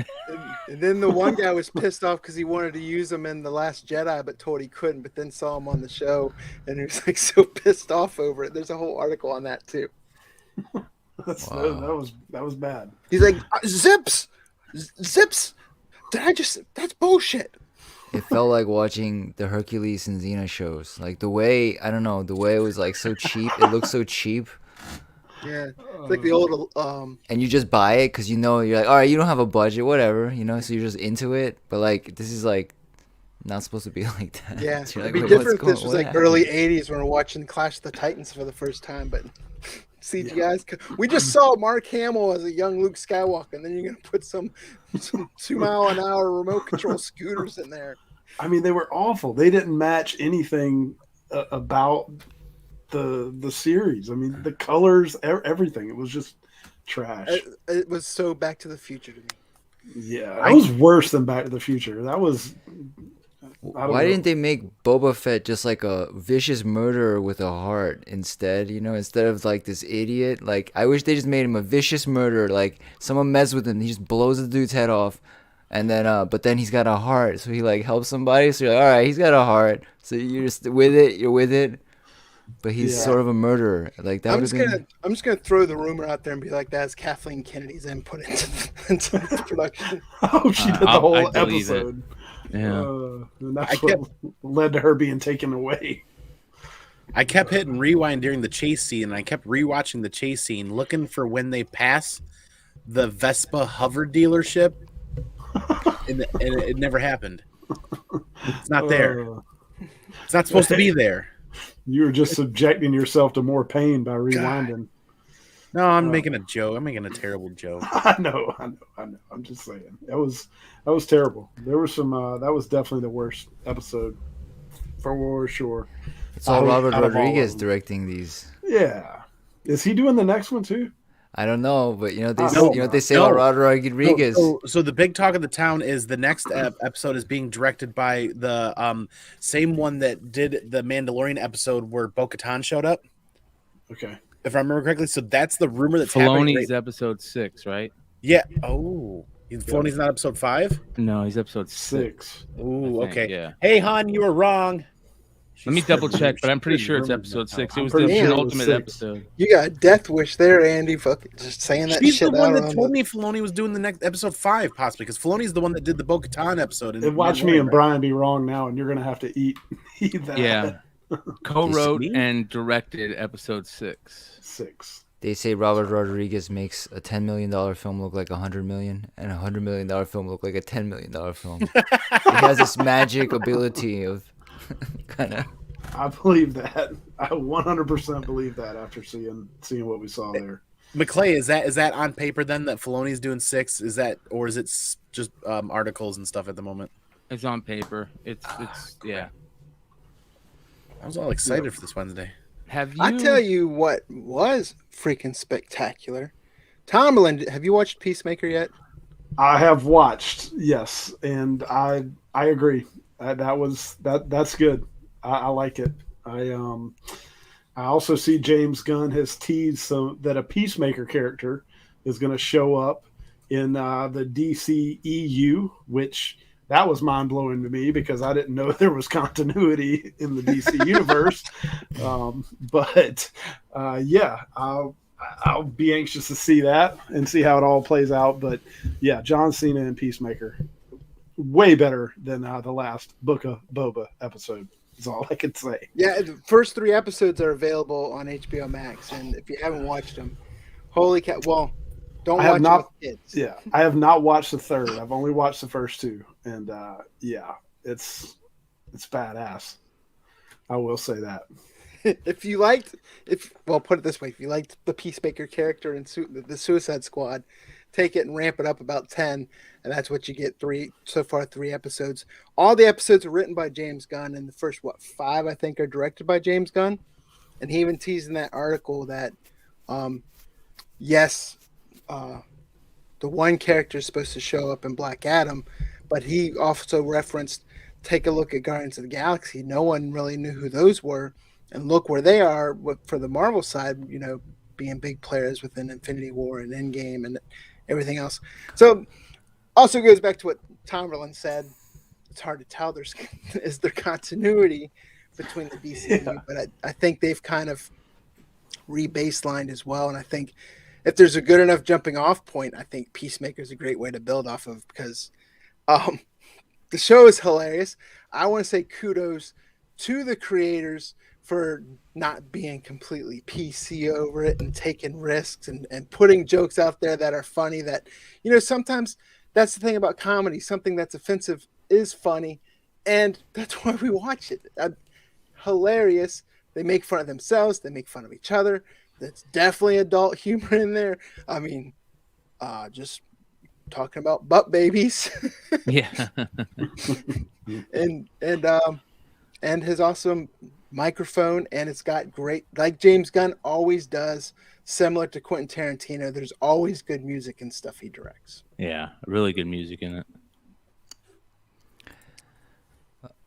And then the one guy was pissed off because he wanted to use them in The Last Jedi, but told he couldn't, but then saw him on the show, and he was like so pissed off over it. There's a whole article on that too. That was bad. He's like, zips. That's bullshit. It felt like watching the Hercules and Xena shows. Like the way it was like so cheap. It looks so cheap. Yeah, it's like the old And you just buy it because you're like, all right, you don't have a budget, whatever, so you're just into it. But like, this is like not supposed to be like that. yeah. So It'd like, be wait, different if what's this was going- like what early happened? '80s when we're watching Clash of the Titans for the first time. But CGI's, we just saw Mark Hamill as a young Luke Skywalker, and then you're gonna put some 2-mile-an-hour remote control scooters in there. I mean, they were awful. They didn't match anything about the series. I mean, the colors, everything. It was just trash. It was so Back to the Future to me. Yeah, that was worse than Back to the Future. That was. Why didn't they make Boba Fett just like a vicious murderer with a heart instead? Instead of like this idiot. Like, I wish they just made him a vicious murderer. Like, someone messes with him, he just blows the dude's head off, and then but then he's got a heart, so he like helps somebody. So you're like, all right, he's got a heart, so you're just with it. You're with it. But he's sort of a murderer. Like that. I'm just gonna throw the rumor out there and be like, that's Kathleen Kennedy's input into this production. Oh, she did the whole I believe it. episode. Yeah. And that's what led to her being taken away. I kept hitting rewind during the chase scene, and I kept rewatching the chase scene, looking for when they pass the Vespa hover dealership, and it never happened. It's not there. It's not supposed to be there. You were just subjecting yourself to more pain by rewinding. No, I'm making a joke. I'm making a terrible joke. I know. I'm just saying. That was terrible. There was some. That was definitely the worst episode, for sure. It's all Robert out of all Rodriguez of them. directing these. Yeah. Is he doing the next one too? I don't know, but they No, what they say about Robert Rodriguez. So the big talk of the town is the next episode is being directed by the same one that did the Mandalorian episode where Bo-Katan showed up, Okay. if I remember correctly. So that's the rumor that's happening. Filoni's episode 6, right? Yeah. Oh, Filoni's not episode 5. No, he's episode 6. Ooh, I think, okay. yeah. Hey, Han, you were wrong. Let me double check, but I'm pretty sure it's episode 6. It was the pretty sure it was penultimate 6. episode. You got a death wish there, Andy. Fucking just saying that She's shit the one out that on told the- me Filoni was doing the next episode 5, possibly, because Filoni's the one that did the Bo-Katan episode. And watch me and Brian be wrong now, and you're gonna have to eat that. Yeah. Co-wrote me? and directed episode 6. 6. They say Robert Rodriguez makes a $10 million film look like $100 million, and $100 million film look like a $10 million film. He has this magic ability of kind of. I believe that. I 100% believe that after seeing what we saw there. McClay, is that on paper then that Filoni's doing 6? Is that, or is it just articles and stuff at the moment? It's on paper. It's yeah. I was all excited for this Wednesday. Have you? I tell you what was freaking spectacular. Tomberlin, have you watched Peacemaker yet? I have watched, yes, and I agree. That's good. I like it. I also see James Gunn has teased so that a Peacemaker character is going to show up in the DC EU, which that was mind blowing to me because I didn't know there was continuity in the DC universe. Yeah, I'll be anxious to see that and see how it all plays out. But yeah, John Cena and Peacemaker, way better than the last Book of Boba episode. Is all I can say. Yeah, the first 3 episodes are available on HBO Max, and if you haven't watched them, holy cow! Well, don't watch them with kids. Yeah, I have not watched the third. I've only watched the first 2, and yeah, it's badass. I will say that. Put it this way, if you liked the Peacemaker character in the Suicide Squad, take it and ramp it up about 10, and that's what you get. 3 episodes. All the episodes are written by James Gunn, and the first 5 I think are directed by James Gunn. And he even teased in that article that yes, the one character is supposed to show up in Black Adam, but he also referenced, take a look at Guardians of the Galaxy. No one really knew who those were, and look where they are for the Marvel side, being big players within Infinity War and Endgame and everything else. So also goes back to what Tomberlin said. It's hard to tell is there continuity between the DCU, but I think they've kind of re-baselined as well. And I think if there's a good enough jumping off point, I think Peacemaker is a great way to build off of because the show is hilarious. I want to say kudos to the creators for not being completely PC over it and taking risks and putting jokes out there that are funny that, sometimes that's the thing about comedy. Something that's offensive is funny, and that's why we watch it. Hilarious. They make fun of themselves. They make fun of each other. That's definitely adult humor in there. I mean, just talking about butt babies. Yeah. and his awesome microphone, and it's got great, like James Gunn always does, similar to Quentin Tarantino, there's always good music and stuff he directs. Yeah, really good music in it.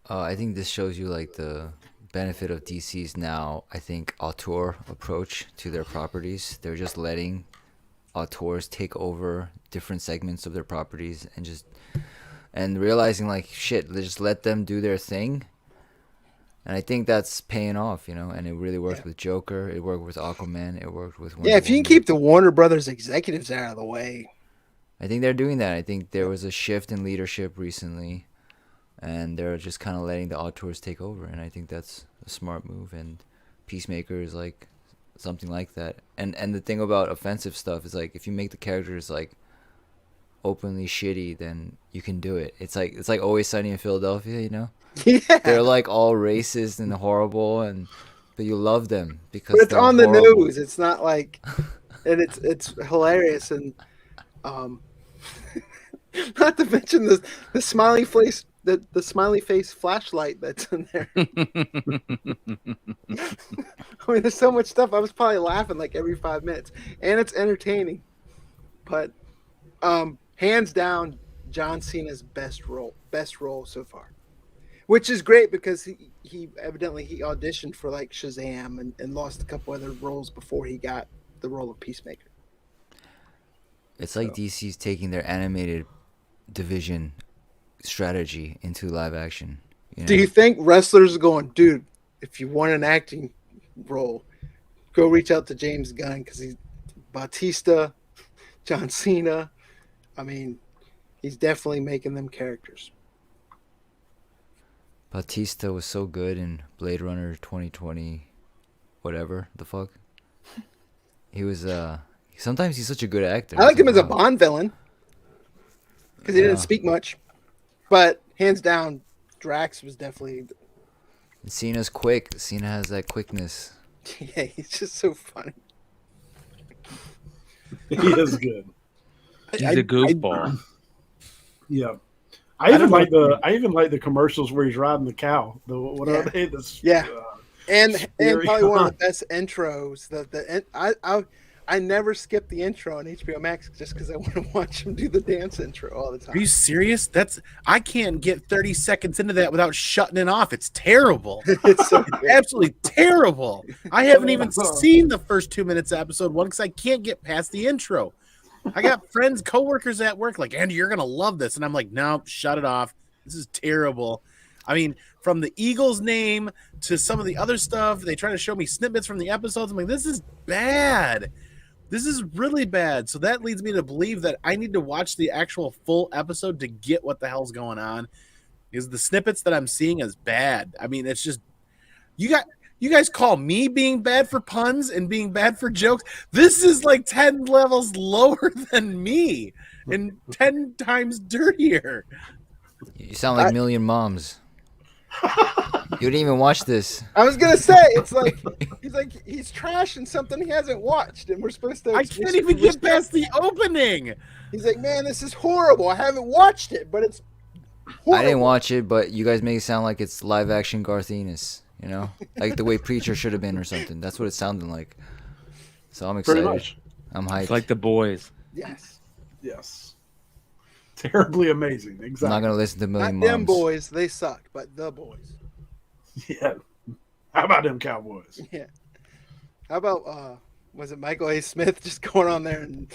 I think this shows you like the benefit of DC's now, I think, auteur approach to their properties. They're just letting auteurs take over different segments of their properties and realizing like shit, just let them do their thing. And I think that's paying off, and it really worked with Joker. It worked with Aquaman. It worked with Wonder if you can Woman. keep the Warner Brothers executives out of the way. I think they're doing that. I think there was a shift in leadership recently, and they're just kind of letting the auteurs take over. And I think that's a smart move. And Peacemaker is like something like that. And the thing about offensive stuff is like if you make the characters like openly shitty, then you can do it. It's like Always Sunny in Philadelphia, Yeah. They're like all racist and horrible, but you love them because But it's on the horrible. nose. It's not like, and it's hilarious, and not to mention the smiley face, the smiley face flashlight that's in there. I mean, there's so much stuff. I was probably laughing like every 5 minutes, and it's entertaining. But hands down, John Cena's best role so far. Which is great because he evidently auditioned for like Shazam and lost a couple other roles before he got the role of Peacemaker. It's like DC's taking their animated division strategy into live action. Do you think wrestlers are going, dude, if you want an acting role, go reach out to James Gunn because he's Batista, John Cena. I mean, he's definitely making them characters. Batista was so good in Blade Runner 2020, whatever the fuck. he was sometimes he's such a good actor. I liked him as a Wow. Bond villain because he Yeah. didn't speak much, but hands down, Drax was definitely. Cena's quick. Cena has that quickness. Yeah, he's just so funny. He is good. He's a goofball. Yeah. I even like the commercials where he's riding the cow. The whatever Yeah. that's Yeah. And Very probably one of fun. the best intros. I never skip the intro on HBO Max just because I want to watch him do the dance intro all the time. Are you serious? I can't get 30 seconds into that without shutting it off. It's terrible. It's so good. Absolutely terrible. I haven't even seen the first 2 minutes of episode 1 because I can't get past the intro. I got friends, coworkers at work like, Andy, you're gonna love this, and I'm like, no, shut it off. This is terrible. I mean, from the Eagles name to some of the other stuff, they try to show me snippets from the episodes. I'm like, this is bad. This is really bad. So that leads me to believe that I need to watch the actual full episode to get what the hell's going on. Because the snippets that I'm seeing is bad. I mean, it's just you guys call me being bad for puns and being bad for jokes. This is like 10 levels lower than me and 10 times dirtier. You sound like Million Moms. You didn't even watch this. I was gonna say he's trashing something he hasn't watched, and we're supposed to. I can't even get past the opening. He's like, man, this is horrible. I haven't watched it, but it's horrible. I didn't watch it, but you guys make it sound like it's live action Garth Ennis. You know, like the way Preacher should have been or something. That's what it sounded like. So I'm excited. Pretty much. I'm hyped. It's like The Boys. Yes. Yes. Terribly amazing. I'm Exactly. not gonna listen to Not Million them Moms. boys, they suck, but the boys. Yeah. How about them Cowboys? Yeah. How about was it Michael A. Smith just going on there and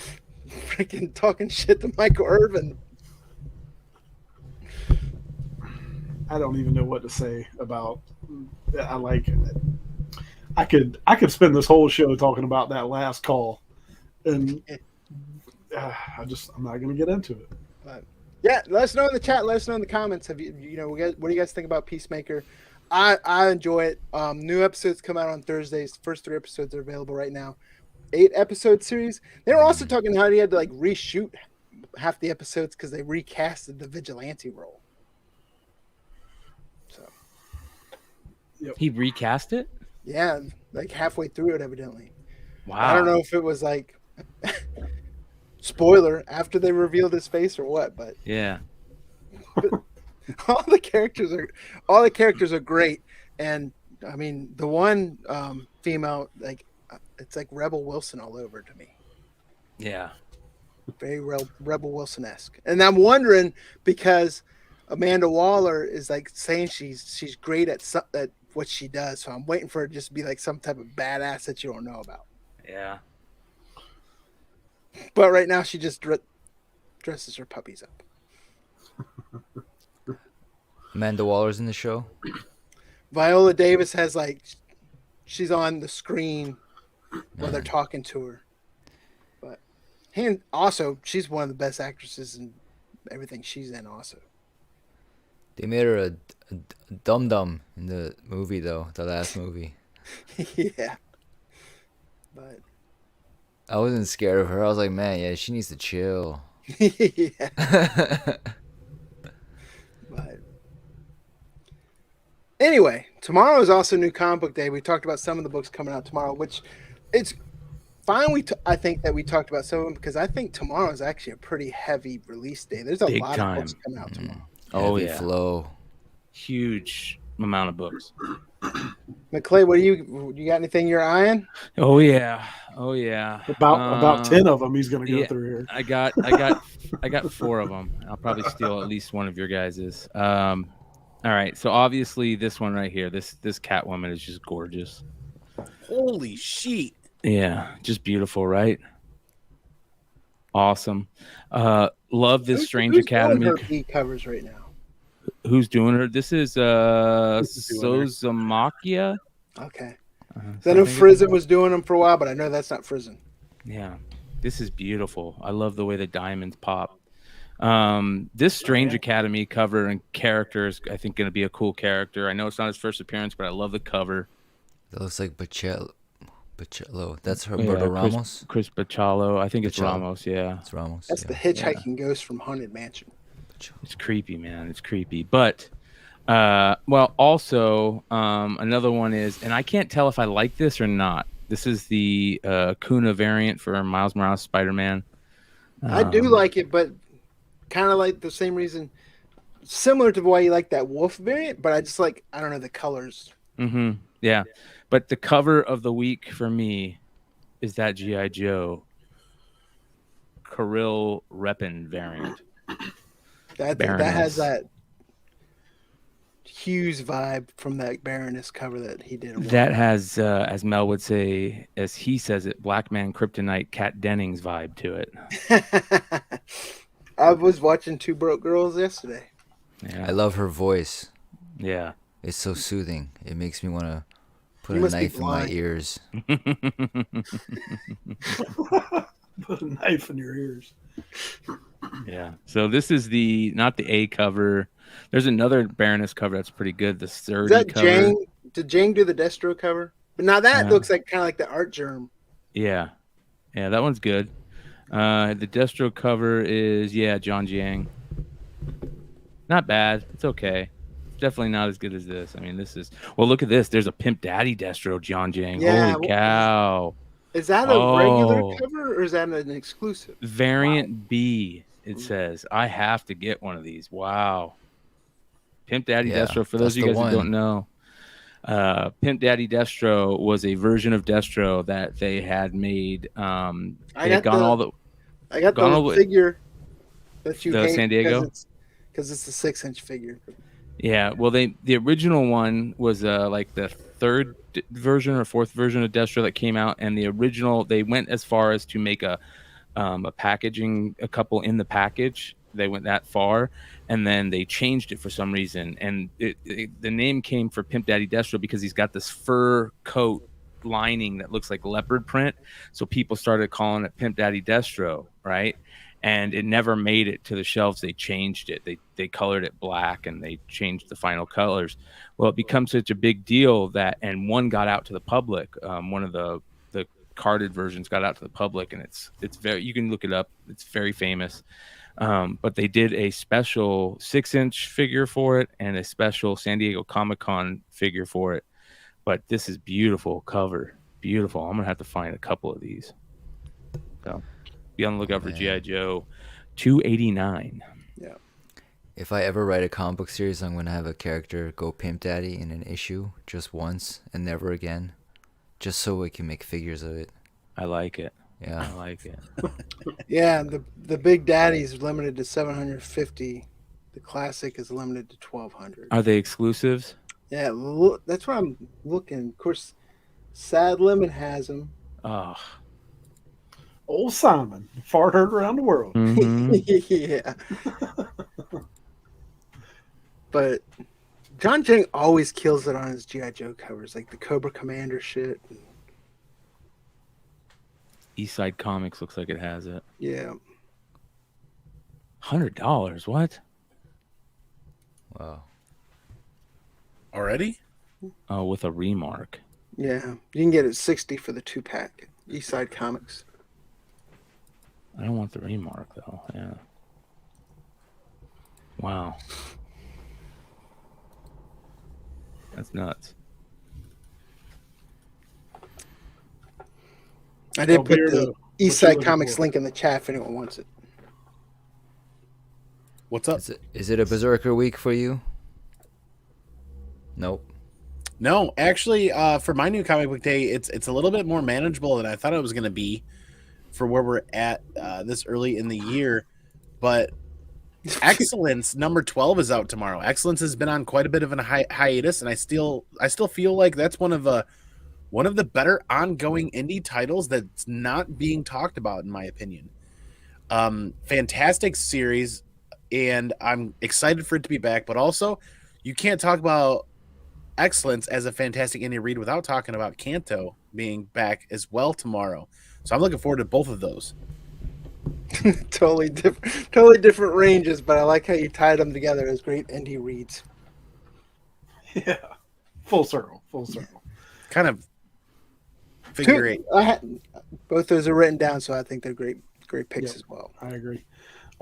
freaking talking shit to Michael Irvin? I don't even know what to say about. I like it. I could spend this whole show talking about that last call, and I'm not going to get into it. But yeah, let us know in the chat. Let us know in the comments. Have what do you guys think about Peacemaker? I enjoy it. New episodes come out on Thursdays. The first 3 episodes are available right now. 8-episode series. They were also talking how he had to like reshoot half the episodes because they recasted the vigilante role. So He recast it? yeah, like halfway through it, evidently. Wow. I don't know if it was like spoiler after they revealed his face or what, but Yeah. all the characters are great, and I mean the one female, like it's like Rebel Wilson all over to me. Yeah. Very Rebel Wilson-esque, and I'm wondering because Amanda Waller is like saying she's great at what she does, so I'm waiting for her to just be like some type of badass that you don't know about. Yeah. But right now she just dresses her puppies up. Amanda Waller's in the show. Viola Davis has like she's on the screen while they're talking to her. But and also she's one of the best actresses in everything she's in also. They made her a dum-dum in the movie, though, the last movie. Yeah. But I wasn't scared of her. I was like, man, yeah, she needs to chill. yeah. But anyway, tomorrow is also New Comic Book Day. We talked about some of the books coming out tomorrow, which it's fine. I think that we talked about some of them because I think tomorrow is actually a pretty heavy release day. There's a Big lot time. of books coming out tomorrow. Oh, Heavy yeah. flow. Huge amount of books. McClay, what do you got anything you're eyeing? Oh yeah. Oh yeah. About 10 of them he's going to go yeah. through here. I got 4 of them. I'll probably steal at least one of your guys's. All right. So obviously this one right here, this Catwoman is just gorgeous. Holy shit. Yeah, just beautiful, right? Awesome. Love this Strange Who's Academy. doing her B covers right now? Who's doing her? This is doing her. Sozamakia. Okay. So I know think Frizen was doing them for a while, but I know that's not Frizen. Yeah, this is beautiful. I love the way the diamonds pop. This Strange Academy cover and character is, I think, going to be a cool character. I know it's not his first appearance, but I love the cover. That looks like Pachello. That's Humberto Ramos. Chris Pachello. I think it's Pachello. Ramos. Yeah, It's Ramos. That's the hitchhiking ghost from Haunted Mansion. it's creepy, man. It's creepy. But well, also another one is, and I can't tell if I like this or not. This is the Kuna variant for Miles Morales Spider-Man. I do like it, but kind of like the same reason, similar to why you like that Wolf variant, but I just like, I don't know, the colors. Mm-hmm. Yeah. But the cover of the week for me is that G.I. Joe Kirill Repin variant. That has that Hughes vibe from that Baroness cover that he did. That has, as Mel would say, as he says it, Black Man Kryptonite Kat Dennings vibe to it. I was watching Two Broke Girls yesterday. Yeah. I love her voice. Yeah. It's so soothing. It makes me want to put You a must be knife in my blind. ears. Put a knife in your ears. Yeah. So this is not the A cover. There's another Baroness cover that's pretty good. The sturdy Is that cover. Jang? Did Jang do the Destro cover? But now that looks like kind of like the art germ. Yeah. Yeah, that one's good. The Destro cover is John Jiang. Not bad. It's okay. Definitely not as good as this. I mean, this is look at this. There's a Pimp Daddy Destro John Jiang. Yeah, Holy cow. Is that a regular cover or is that an exclusive? Variant B, it says. I have to get one of these. Wow. Pimp Daddy Destro, for those of you guys who don't know, Pimp Daddy Destro was a version of Destro that they had made. I got the figure that you hate San Diego because it's a 6-inch figure. Yeah, well, the original one was like the third version or fourth version of Destro that came out, and the original they went as far as to make a packaging, a couple in the package. They went that far, and then they changed it for some reason, and the name came for Pimp Daddy Destro because he's got this fur coat lining that looks like leopard print, so people started calling it Pimp Daddy Destro, right? And it never made it to the shelves. They changed it. They colored it black, and they changed the final colors. Well, it becomes such a big deal and one got out to the public. One of the carded versions got out to the public, and it's very, you can look it up. It's very famous. But they did a special 6-inch figure for it and a special San Diego Comic-Con figure for it. But this is beautiful cover. Beautiful. I'm going to have to find a couple of these. So be on the lookout for G.I. Joe 289. Yeah. If I ever write a comic book series, I'm going to have a character go Pimp Daddy in an issue just once and never again, just so we can make figures of it. I like it. Yeah. I like it. Yeah, the Big Daddy's limited to 750. The classic is limited to 1,200. Are they exclusives? Yeah, that's what I'm looking. Of course, Sad Lemon has them. Oh. Old Simon, fart heard around the world. Mm-hmm. Yeah. But John Jang always kills it on his G.I. Joe covers, like the Cobra Commander shit. Eastside Comics looks like it has it. Yeah. $100. What? Wow. Already? Oh, with a remark. Yeah. You can get it 60 for the 2-pack. Eastside Comics. I don't want the remark though. Yeah. Wow. That's nuts. I did put here the to- Eastside what you Comics looking link in the chat if anyone wants it. What's up? Is it a Berserker week for you? Nope. No, actually, for my new comic book day, it's a little bit more manageable than I thought it was going to be for where we're at this early in the year. But Excellence number 12 is out tomorrow. Excellence has been on quite a bit of a hiatus, and I still feel like that's one of the better ongoing indie titles that's not being talked about, in my opinion. Fantastic series, and I'm excited for it to be back. But also, you can't talk about Excellence as a fantastic indie read without talking about Kanto being back as well tomorrow. So I'm looking forward to both of those. Totally different ranges, but I like how you tied them together as great indie reads. Yeah. Full circle. Kind of Figure 8. Both those are written down, so I think they're great picks as well. I agree.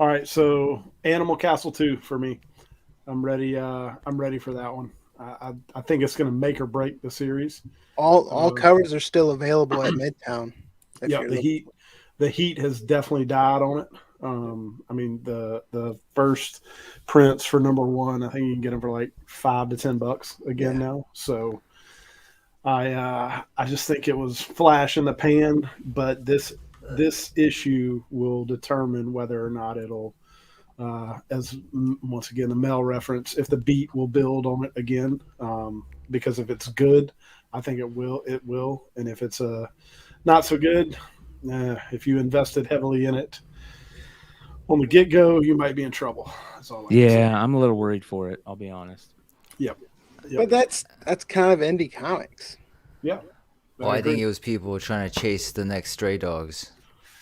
All right, so Animal Castle 2 for me. I'm ready. I'm ready for that one. I think it's going to make or break the series. All covers are still available at Midtown. Yeah, the heat has definitely died on it. I mean, the first prints for number 1, I think you can get them for like $5 to $10 again now. So I just think it was flash in the pan, but this issue will determine whether or not it'll, as once again the Mel reference, if the beat will build on it again. Because if it's good, I think it will, and if it's not so good, if you invested heavily in it on the get-go, you might be in trouble. That's all. I'm a little worried for it. I'll be honest. Yep. But that's kind of indie comics. Yeah. Well, I think it was people trying to chase the next Stray Dogs.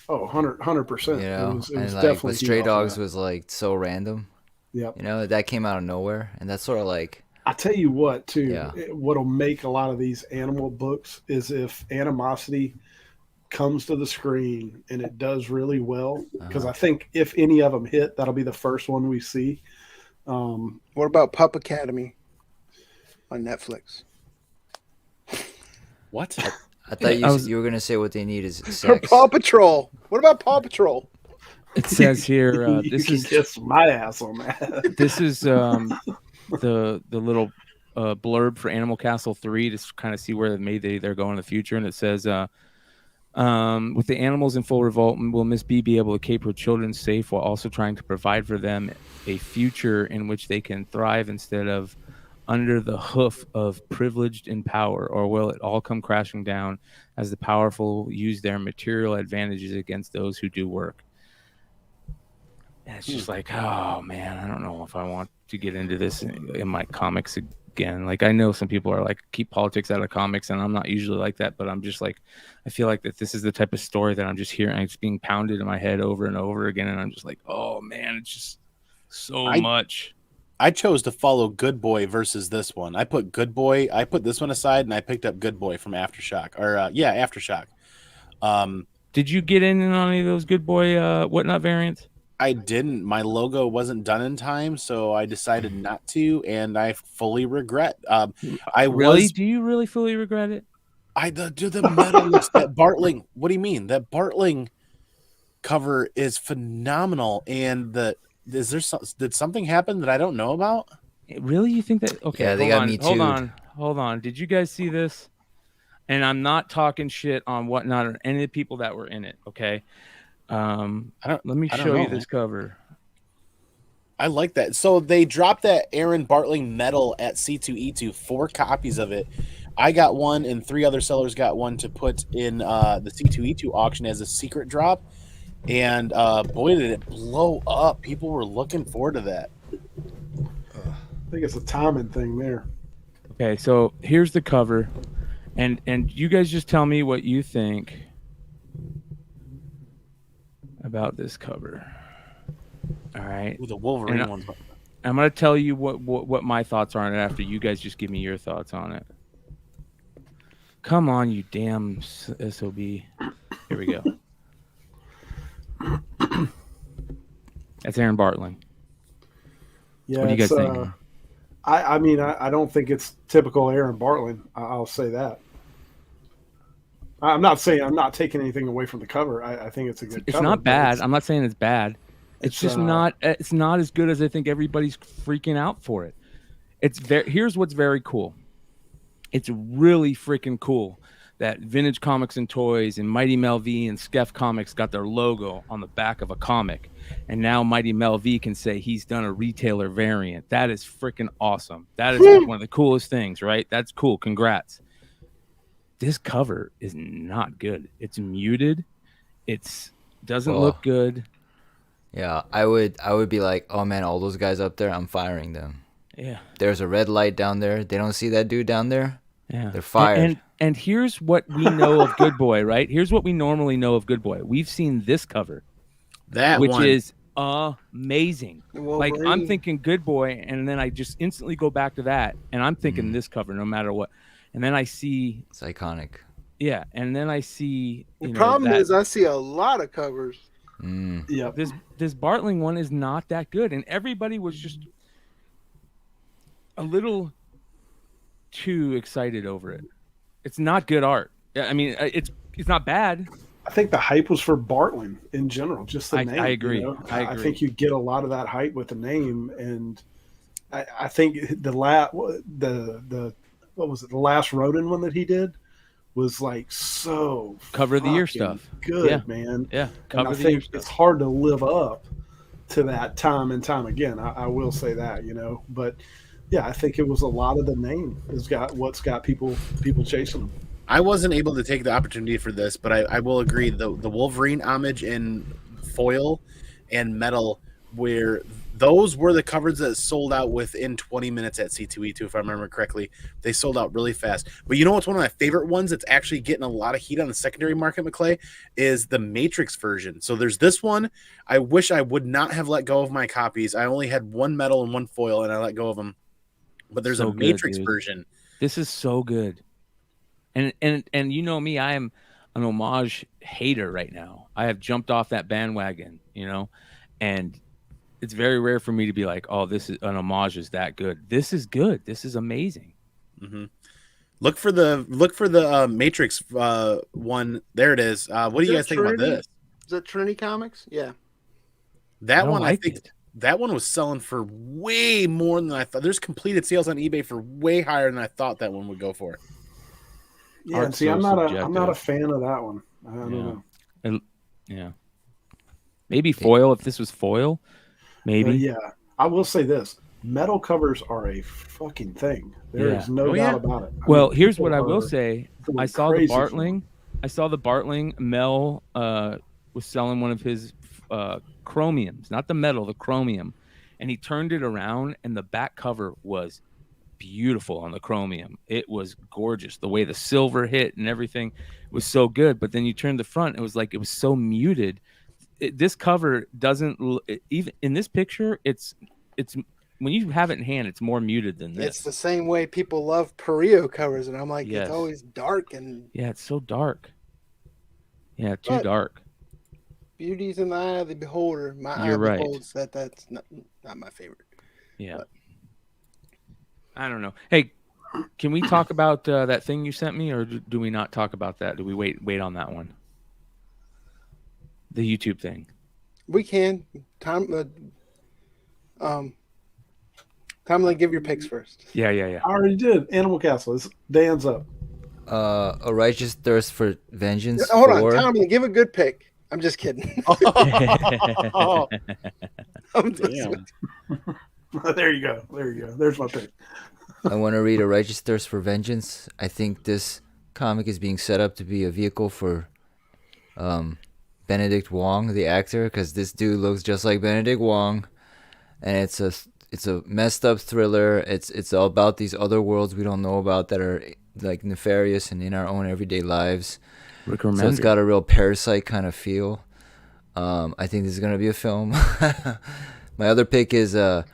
Oh, 100%. You know, it was and like, definitely but Stray Dogs was like so random. Yeah. You know, that came out of nowhere, and that's sort of like. I tell you what, too. Yeah. What'll make a lot of these animal books is if Animosity comes to the screen and it does really well. Because I think if any of them hit, that'll be the first one we see. What about Pup Academy on Netflix? What? I thought you were gonna say what they need is Or sex. Paw Patrol. What about Paw Patrol? It says here you this can is kiss my ass on that. this is the little blurb for Animal Castle 3 to kind of see where they're going in the future, and it says with the animals in full revolt, will Miss B be able to keep her children safe while also trying to provide for them a future in which they can thrive instead of under the hoof of privileged in power, or will it all come crashing down as the powerful use their material advantages against those who do work? And it's just like, oh man, I don't know if I want to get into this in my comics again. Like, I know some people are like, keep politics out of comics, and I'm not usually like that, but I'm just like, I feel like that this is the type of story that I'm just hearing, it's being pounded in my head over and over again, and I'm just like, oh man, it's just so much. I chose to follow Good Boy versus this one. I put Good Boy. I put this one aside, and I picked up Good Boy from Aftershock. Aftershock. Did you get in on any of those Good Boy whatnot variants? I didn't. My logo wasn't done in time, so I decided not to, and I fully regret. Do you really fully regret it? Do the medals that Bartling. What do you mean? That Bartling cover is phenomenal, and did something happen that I don't know about? Really? You think that? Okay, yeah, they got me too. Hold on. Did you guys see this? And I'm not talking shit on whatnot or any of the people that were in it. Okay. Let me show you this cover. I like that. So they dropped that Aaron Bartling medal at C2E2, 4 copies of it. I got one, and 3 other sellers got one to put in the C2E2 auction as a secret drop. And boy, did it blow up. People were looking forward to that. I think it's a timing thing there. Okay, so here's the cover. And you guys just tell me what you think about this cover. All right. Ooh, the Wolverine one's. I'm going to tell you what my thoughts are on it after you guys just give me your thoughts on it. Come on, you damn SOB. Here we go. That's Aaron Bartling. Yeah, what do you guys think? I mean, I don't think it's typical Aaron Bartling. I'll say that. I'm not saying I'm not taking anything away from the cover. I think it's a good cover. It's not bad. I'm not saying it's bad. It's just not. It's not as good as I think everybody's freaking out for it. Here's what's very cool. It's really freaking cool that Vintage Comics and Toys and Mighty Mel V and Skeff Comics got their logo on the back of a comic, and now Mighty Mel V can say he's done a retailer variant. That is freaking awesome. That is one of the coolest things, right? That's cool. Congrats. This cover is not good. It's muted. It doesn't look good. Yeah, I would be like, oh man, all those guys up there, I'm firing them. Yeah. There's a red light down there. They don't see that dude down there. Yeah. They're fired. And here's what we know of Good Boy, right? Here's what we normally know of Good Boy. We've seen this cover. Which is amazing. Like, I'm thinking Good Boy, and then I just instantly go back to that, and I'm thinking this cover no matter what. And then I see... It's iconic. Yeah, and then I see. The problem is I see a lot of covers. Yeah, this Bartling one is not that good, and everybody was just a little too excited over it. It's not good art. I mean, it's not bad. I think the hype was for Bartling in general, just the name. I agree. You know? I agree. I think you get a lot of that hype with the name, and I think the what was it? The last Rodin one that he did was like so cover of the year stuff. Good, man. Yeah, cover of the year stuff. It's hard to live up to that time and time again. I will say that, you know, but yeah, I think it was a lot of the name has got what's got people chasing them. I wasn't able to take the opportunity for this, but I will agree the Wolverine homage in foil and metal, where those were the covers that sold out within 20 minutes at C2E2, if I remember correctly. They sold out really fast. But you know what's one of my favorite ones that's actually getting a lot of heat on the secondary market, McClay, is the Matrix version. So there's this one. I wish I would not have let go of my copies. I only had one metal and one foil, and I let go of them. But there's a Matrix version. This is so good. And you know me, I am an homage hater right now. I have jumped off that bandwagon, you know, and it's very rare for me to be like, oh, this is an homage is that good. This is good. This is amazing. Mm-hmm. Look for the Matrix one. There it is. What do you guys think about this? Is that Trinity Comics? Yeah. That one, I think that one was selling for way more than I thought. There's completed sales on eBay for way higher than I thought that one would go for. Yeah, and see, I'm not a fan of that one. I don't know. Yeah. Maybe foil, if this was foil, maybe. Yeah. I will say this. Metal covers are a fucking thing. There is no doubt about it. Well, here's what I will say. I saw the Bartling. Mel was selling one of his chromiums, not the metal, the chromium. And he turned it around, and the back cover was beautiful on the chromium. It was gorgeous. The way the silver hit and everything was so good. But then you turned the front, it was so muted. This cover doesn't even in this picture. It's when you have it in hand, it's more muted than this. It's the same way people love Perio covers, and I'm like, it's always dark and it's so dark. Yeah, too dark. Beauty's in the eye of the beholder. My You're eye right. beholds that's not my favorite. Yeah. But I don't know. Hey, can we talk about that thing you sent me, or do we not talk about that? Do we wait on that one? The YouTube thing. We can. Tom, give your picks first. Yeah. I already did. Animal Castle. Dan's up. A Righteous Thirst for Vengeance. Hold on, Tommy, give a good pick. I'm just kidding. Oh. Damn. There you go. There's my pick. I want to read A Righteous Thirst for Vengeance. I think this comic is being set up to be a vehicle for Benedict Wong, the actor, because this dude looks just like Benedict Wong, and it's a messed up thriller. It's all about these other worlds we don't know about that are like nefarious and in our own everyday lives. So it's got a real Parasite kind of feel. I think this is gonna be a film. My other pick is the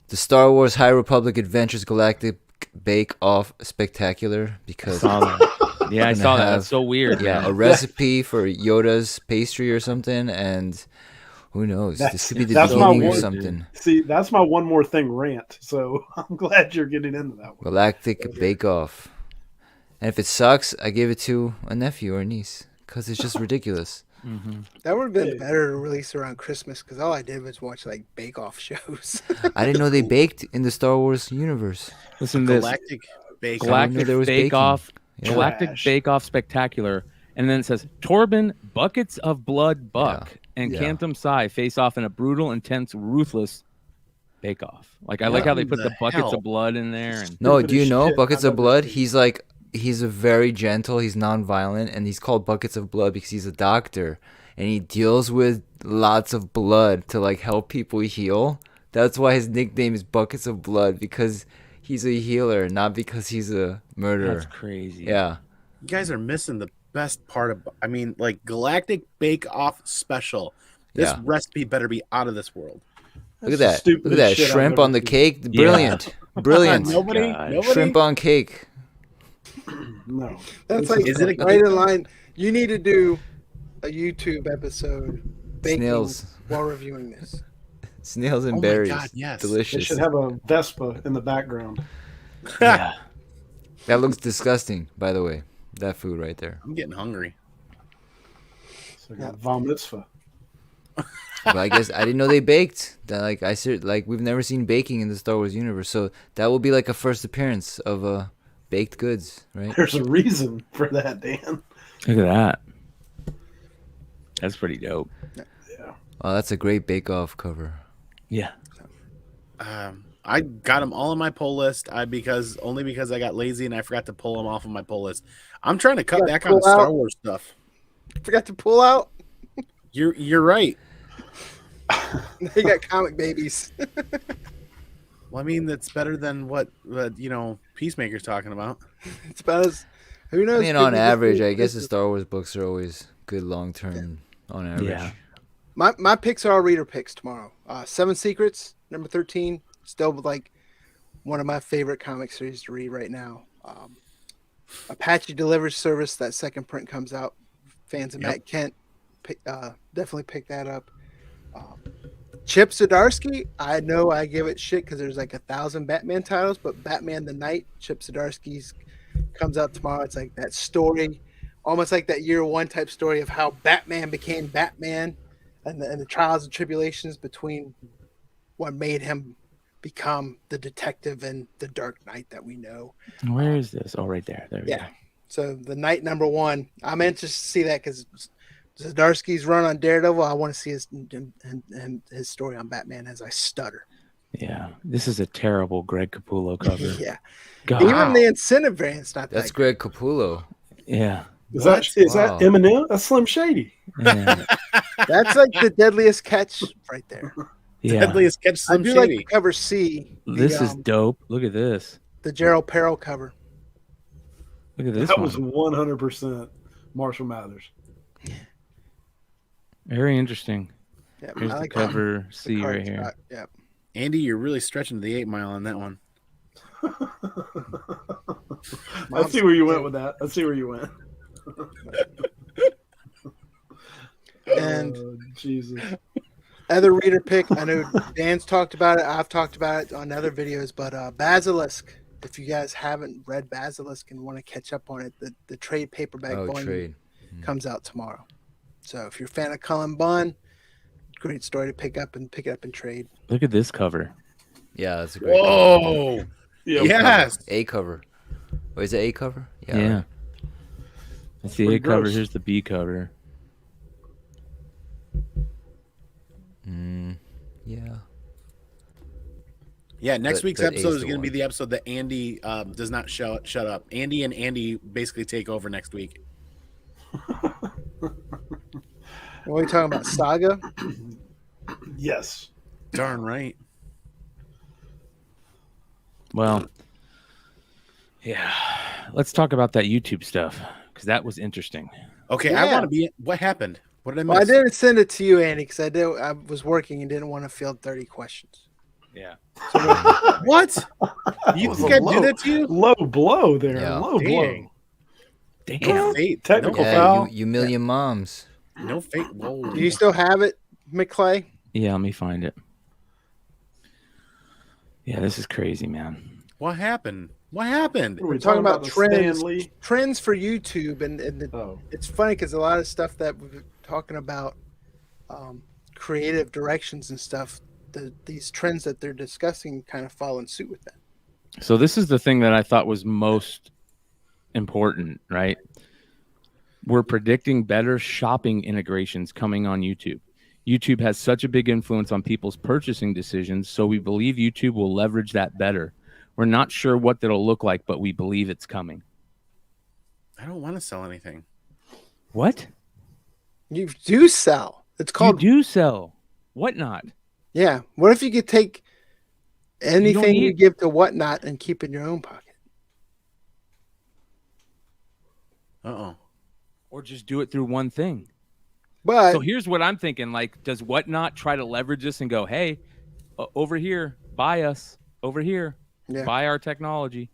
Star Wars High Republic Adventures Galactic Bake Off Spectacular, because I saw that. That's so weird. Yeah, a recipe for Yoda's pastry or something, and who knows? This could be the beginning or something. See, that's my one more thing rant. So I'm glad you're getting into that one. Galactic Bake Off. And if it sucks, I give it to a nephew or a niece because it's just ridiculous. Mm-hmm. That would have been better to release around Christmas, because all I did was watch like Bake Off shows. I didn't know they baked in the Star Wars universe. Listen to this. Galactic Bake Off. Yeah. Galactic Bake Off Spectacular. And then it says Torben, Buckets of Blood Buck, and Cantum Psy face off in a brutal, intense, ruthless Bake Off. Like I like how they put the buckets of blood in there. And no, do you know Buckets of Blood? He's a very gentle, he's non-violent, and he's called Buckets of Blood because he's a doctor, and he deals with lots of blood to like help people heal. That's why his nickname is Buckets of Blood, because he's a healer, not because he's a murderer. That's crazy. Yeah. You guys are missing the best part of, like Galactic Bake Off Special. This recipe better be out of this world. Look at that. Look at that. Shrimp on the cake. Brilliant. Brilliant. Nobody? Shrimp on cake. No. That's This like Is it a right in line. You need to do a YouTube episode baking Snails. while reviewing this. Snails and Oh my berries. God, yes. They Delicious. should have a Vespa in the background. Yeah. That looks disgusting, by the way. That food right there. I'm getting hungry. So I got Val Mitzvah. But I guess I didn't know they baked. That like I said, like we've never seen baking in the Star Wars universe, so that will be like a first appearance of baked goods, right? There's a reason for that, Dan. Look at that. That's pretty dope. Yeah. Oh, that's a great bake-off cover. Yeah. I got them all on my pull list. Because I got lazy and I forgot to pull them off of my pull list. I'm trying to cut You back gotta on pull Star out. Wars stuff. Forgot to pull out. You're right. They got comic babies. Well, I mean, that's better than what Peacemaker's talking about. It's about as who I knows. mean, could on be average, just- I guess the Star Wars books are always good long-term on average. Yeah. My picks are all reader picks tomorrow. Seven Secrets, number 13, still like one of my favorite comic series to read right now. Apache Delivery Service, that second print comes out. Fans of Matt Kent, definitely pick that up. Chip Zdarsky, I know I give it shit because there's like 1,000 Batman titles, but Batman the Night, Chip Zdarsky's comes out tomorrow. It's like that story, almost like that year one type story of how Batman became Batman and the trials and tribulations between what made him become the detective in the Dark Knight that we know. Where is this? Oh, right there. There we Yeah. So the Night number 1, I'm anxious to see that because Zdarsky's run on Daredevil. I want to see his story on Batman as I stutter. go. Yeah. This is a terrible Greg Capullo cover. Yeah. God. Even the incentive variant's not That's that Greg Capullo. Yeah. Is that Wow. Eminem? That's Slim Shady. Yeah. good. That's like the deadliest catch right there. Yeah. Deadliest catch I Slim do like Shady. the cover C. This is dope. Look at this. the Gerald Perel cover. Look at this That one. was 100% Marshall Mathers. Very interesting. Yeah, Here's I the like cover the C card right here. spot. Yeah. Andy, you're really stretching the 8 Mile on that one. I see where you went with that. I see where you went. And Oh, Jesus. other reader pick, I know Dan's talked about it. I've talked about it on other videos, but Basilisk. If you guys haven't read Basilisk and want to catch up on it, the trade paperback volume Trade. comes out tomorrow. So if you're a fan of Cullen Bunn, great story to pick it up and trade. Look at this cover. Yeah, that's a great cover. Whoa! Yeah, Yes. A cover. Oh, is it A cover? Yeah. right. That's the pretty A cover. gross. Here's the B cover. Yeah. Yeah, next But- week's but episode A's is the going to be one. the episode that Andy does not shut up. Andy and Andy basically take over next week. What are we talking about? Saga? Yes. Darn right. Well, yeah. Let's talk about that YouTube stuff because that was interesting. Okay, I Yeah. want to be. What happened? What did I miss? Well, I didn't send it to you, Andy, because I was working and didn't want to field 30 questions. Yeah. What? You was think a I'd do low- that to you? Low blow there. Yeah. Low Dang. blow. No fate. Technical Yeah, foul. you million moms. No fate. Whoa. Do you still have it, McClay? Yeah. Let me find it. Yeah. This is crazy, man. What happened? What happened? What are we We're talking about the trends. Stan Lee? Trends for YouTube, and Oh. it's funny because a lot of stuff that we're talking about, creative directions and stuff, these trends that they're discussing kind of fall in suit with that. So this is the thing that I thought was most important, right? We're predicting better shopping integrations coming on YouTube. YouTube has such a big influence on people's purchasing decisions, so we believe YouTube will leverage that better. We're not sure what that'll look like, but we believe it's coming. I don't want to sell anything. What? You do sell. It's You called do sell. Whatnot? yeah. What if you could take anything you need- give to Whatnot and keep in your own pocket? Uh-oh. Or just do it through one thing? But So here's what I'm thinking. Like, does Whatnot try to leverage this and go, hey, over here, buy us. Over here, yeah. buy our technology.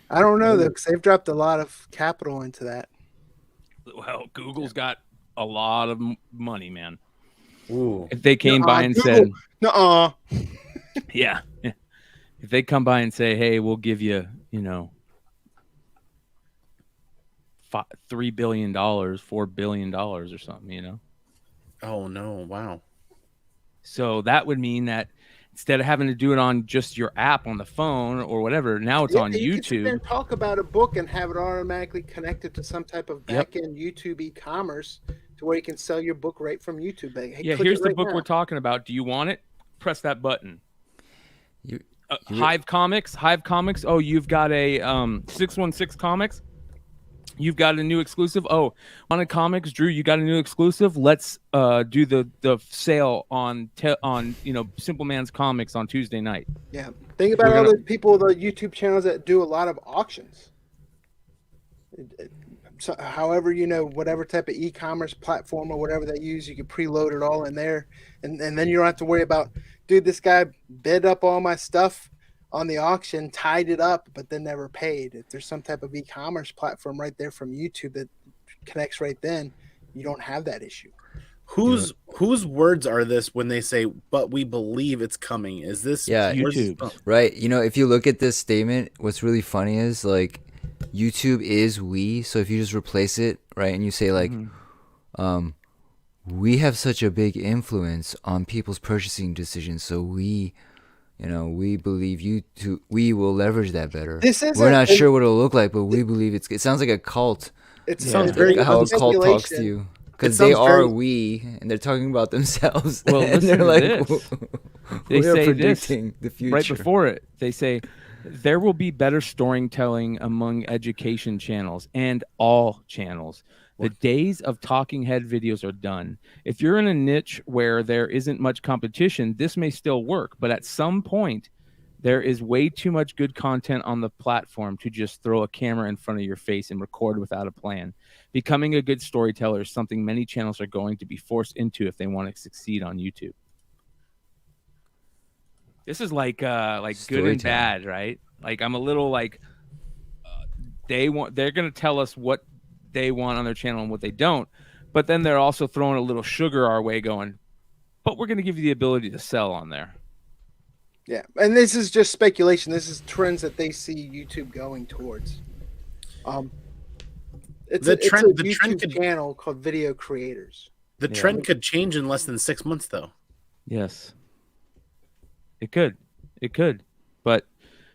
I don't know though, because they've dropped a lot of capital into that. Well, Google's got a lot of money, man. Ooh. If they came by and Google. said, "Nuh-uh." yeah, if they come by and say, hey, we'll give you, $3 billion, $4 billion or something, Oh no! Wow. So that would mean that instead of having to do it on just your app on the phone or whatever, now it's on You can sit there YouTube. and talk about a book and have it automatically connected to some type of Yep. back-end YouTube e-commerce to where you can sell your book right from YouTube. Like, hey, Yeah, click here's it the right book now. we're talking about. Do you want it? Press that button. You- Hive Comics. Oh, you've got a 616 Comics. You've got a new exclusive. Oh, on a comics, Drew, you got a new exclusive. Let's do the sale on Simple Man's Comics on Tuesday night. Yeah. Think about all the people, the YouTube channels that do a lot of auctions. So, however, whatever type of e-commerce platform or whatever they use, you can preload it all in there. And then you don't have to worry about, dude, this guy bid up all my stuff on the auction, tied it up, but then never paid. If there's some type of e-commerce platform right there from YouTube that connects right then, you don't have that issue. Whose words are this when they say, "But we believe it's coming"? Is this YouTube? Right. If you look at this statement, what's really funny is like YouTube is we. So if you just replace it, right, and you say like, we have such a big influence on people's purchasing decisions, so we believe we will leverage that better. We're not sure what it'll look like, but we believe it sounds like a cult. It sounds it's very How a cult talks speculation. to you. Because they are we, and they're talking about themselves. Well, and listen they're to like, this. we They are say predicting the future. Right before it, they say there will be better storytelling among education channels and all channels. The days of talking head videos are done. If you're in a niche where there isn't much competition, this may still work, but at some point, there is way too much good content on the platform to just throw a camera in front of your face and record without a plan. Becoming a good storyteller is something many channels are going to be forced into if they want to succeed on YouTube. This is like good and bad, right? Like I'm a little like they're going to tell us what they want on their channel and what they don't, but then they're also throwing a little sugar our way going, but we're going to give you the ability to sell on there. Yeah, and this is just speculation. This is trends that they see YouTube going towards. It's a YouTube channel called Video Creators. The trend could change in less than 6 months, though. Yes, it could. But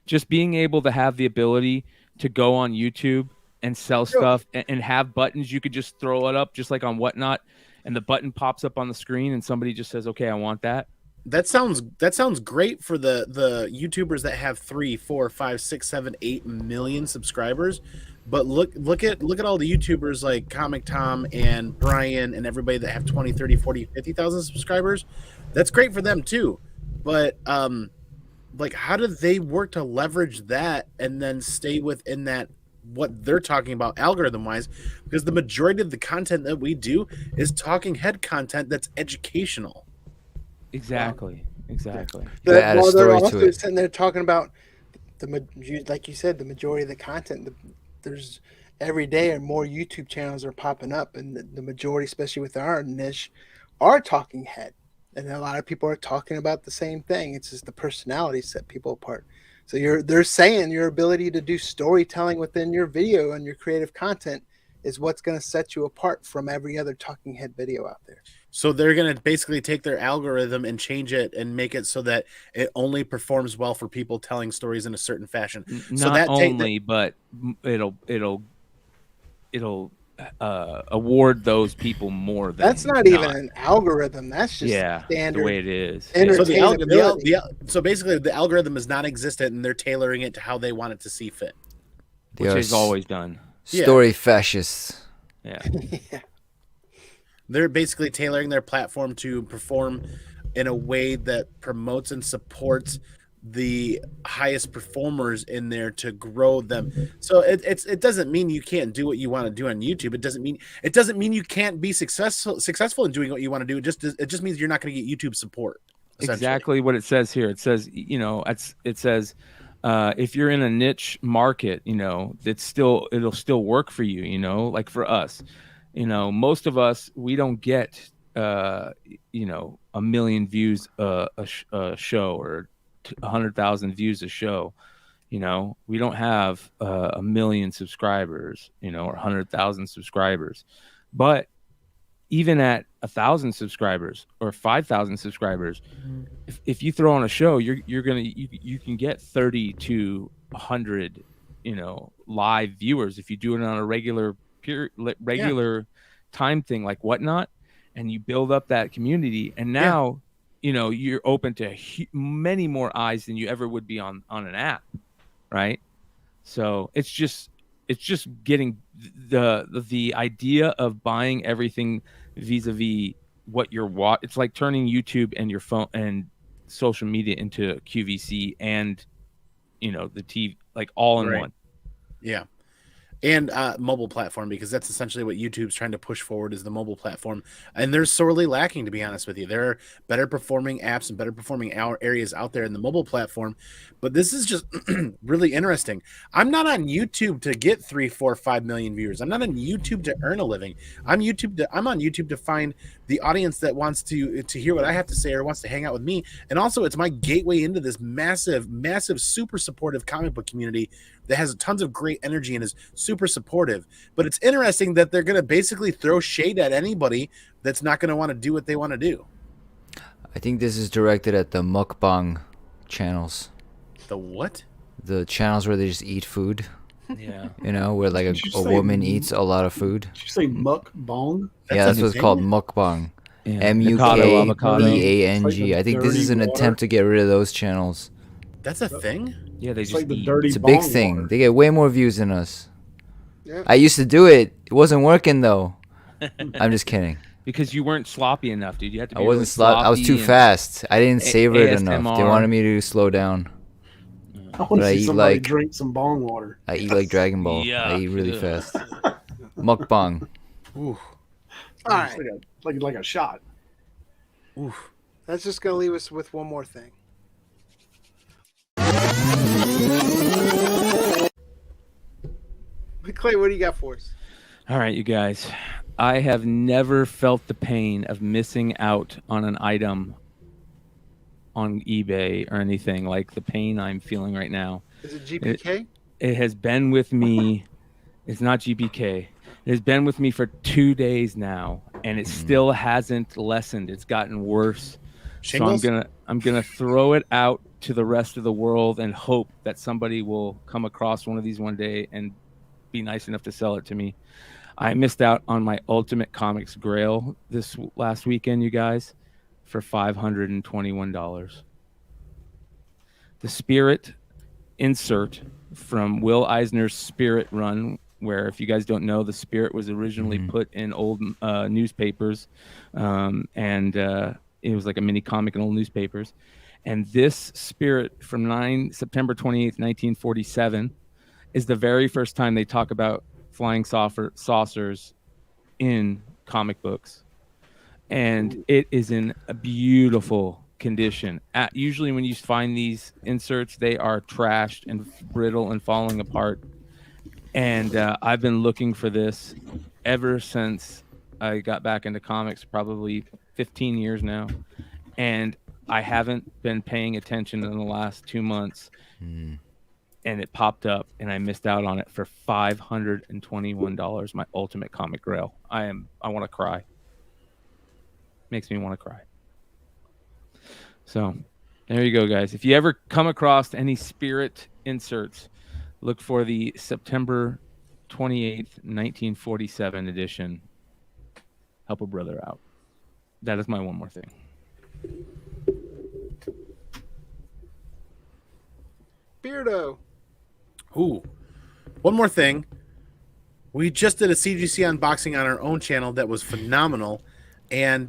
just being able to have the ability to go on YouTube and sell stuff and have buttons, you could just throw it up just like on Whatnot, and the button pops up on the screen, and somebody just says, "Okay, I want that." That sounds great for the YouTubers that have 3, 4, 5, 6, 7, 8 million subscribers. But look at all the YouTubers like Comic Tom and Brian and everybody that have 20, 30, 40, 50,000 subscribers. That's great for them too. But like how do they work to leverage that and then stay within that what they're talking about algorithm wise? Because the majority of the content that we do is talking head content that's educational. Exactly. While they're also sitting there talking about like you said, the majority of the content. There's every day and more YouTube channels are popping up, and the majority, especially with our niche, are talking head, and a lot of people are talking about the same thing. It's just the personalities set people apart. So they're saying your ability to do storytelling within your video and your creative content is what's going to set you apart from every other talking head video out there. So they're going to basically take their algorithm and change it and make it so that it only performs well for people telling stories in a certain fashion. But it'll award those people more than that's not even an algorithm. That's just standard the way it is. So basically the algorithm is non-existent and they're tailoring it to how they want it to see fit. Which is always done. Story fascists. Yeah. They're basically tailoring their platform to perform in a way that promotes and supports the highest performers in there to grow them. So it doesn't mean you can't do what you want to do on YouTube. It doesn't mean you can't be successful in doing what you want to do. It just means you're not going to get YouTube support. Exactly what it says here. It says, it says If you're in a niche market, it'll still work for you, like for us, most of us, we don't get, 1 million views a show, or 100,000 views a show. We don't have 1 million subscribers, or 100,000 subscribers. But even at 1,000 subscribers or 5,000 subscribers, if you throw on a show, you can get 30 to 100, live viewers if you do it on a regular time thing like Whatnot, and you build up that community. And now, you're open to many more eyes than you ever would be on an app, right? So it's just getting the idea of buying everything vis-a-vis what you're it's like turning YouTube and your phone and social media into QVC and the TV, like all in one. Yeah. And mobile platform, because that's essentially what YouTube's trying to push forward, is the mobile platform. And they're sorely lacking, to be honest with you. There are better performing apps and better performing areas out there in the mobile platform. But this is just really interesting. I'm not on YouTube to get 3, 4, 5 million viewers. I'm not on YouTube to earn a living. I'm on YouTube to find the audience that wants to hear what I have to say or wants to hang out with me. And also, it's my gateway into this massive, super supportive comic book community that has tons of great energy and is super supportive. But it's interesting that they're going to basically throw shade at anybody that's not going to want to do what they want to do. I think this is directed at the mukbang channels. The what? The channels where they just eat food. Yeah. Where like a woman eats a lot of food. Did you say mukbang? That's what it's called, mukbang. Yeah. MUKBANG. I think this is an attempt to get rid of those channels. That's a thing? Yeah, they It's just like the eat. dirty It's a big bong thing. water. They get way more views than us. Yeah. I used to do it. It wasn't working though. I'm just kidding. Because you weren't sloppy enough, dude. You had to be I wasn't really sloppy. I was too and- fast. I didn't savor it enough. They ASMR. wanted me to slow down. I want But to I see eat somebody like- drink some bong water. I eat like Dragon Ball. I eat really Yuck. fast. Mukbang. Ooh. All It's right. like a shot. Oof. That's just going to leave us with one more thing. Clay, what do you got for us? All right, you guys. I have never felt the pain of missing out on an item on eBay or anything like the pain I'm feeling right now. Is it GPK? It has been with me. It's not GPK. It has been with me for 2 days now, and it still hasn't lessened. It's gotten worse. Shingles? So I'm gonna throw it out to the rest of the world and hope that somebody will come across one of these one day and be nice enough to sell it to me. I missed out on my Ultimate Comics Grail this last weekend, you guys, for $521. The Spirit insert from Will Eisner's Spirit run, where, if you guys don't know, the Spirit was originally put in old newspapers, and it was like a mini comic in old newspapers. And this Spirit from September 28th, 1947, is the very first time they talk about flying saucers in comic books. And it is in a beautiful condition. Usually when you find these inserts, they are trashed and brittle and falling apart. And I've been looking for this ever since I got back into comics, probably 15 years now. And I haven't been paying attention in the last 2 months. And it popped up, and I missed out on it for $521. My Ultimate Comic Grail. I want to cry. Makes me want to cry. So there you go, guys. If you ever come across any Spirit inserts, look for the September 28th, 1947 edition. Help a brother out. That is my one more thing. Beardo. Ooh. One more thing. We just did a CGC unboxing on our own channel that was phenomenal. And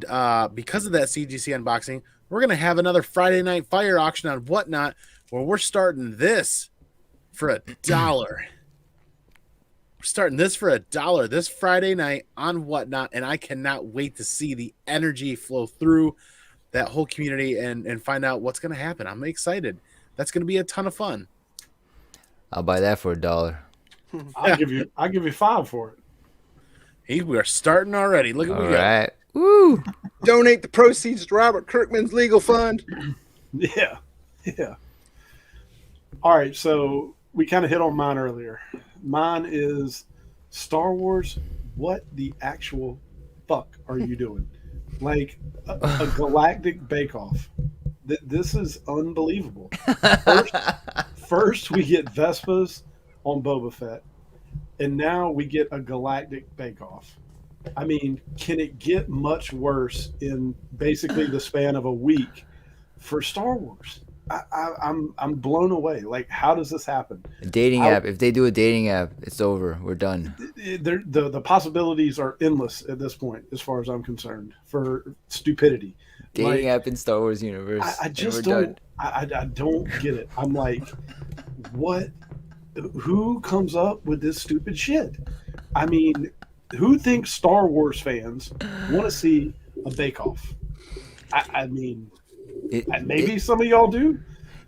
because of that CGC unboxing, we're going to have another Friday Night Fire auction on Whatnot, where we're starting this for $1. We're starting this for $1 this Friday night on Whatnot, and I cannot wait to see the energy flow through that whole community and find out what's going to happen. I'm excited. That's going to be a ton of fun. I'll buy that for $1. I'll give you $5 for it. Hey, we are starting already. Look at All we go. right. Woo! Donate the proceeds to Robert Kirkman's legal fund. Yeah. Yeah. All right, so we kind of hit on mine earlier. Mine is Star Wars. What the actual fuck are you doing? Like a galactic bake-off. This is unbelievable. First we get Vespas on Boba Fett, and now we get a galactic bake-off. I mean, can it get much worse in basically the span of a week for Star Wars? I'm blown away. Like, how does this happen? A dating app. If they do a dating app, it's over. We're done. The possibilities are endless at this point, as far as I'm concerned, for stupidity. Dating app in Star Wars universe. I just don't. I don't get it. I'm like, what? Who comes up with this stupid shit? I mean, who thinks Star Wars fans want to see a bake-off? I mean, maybe some of y'all do.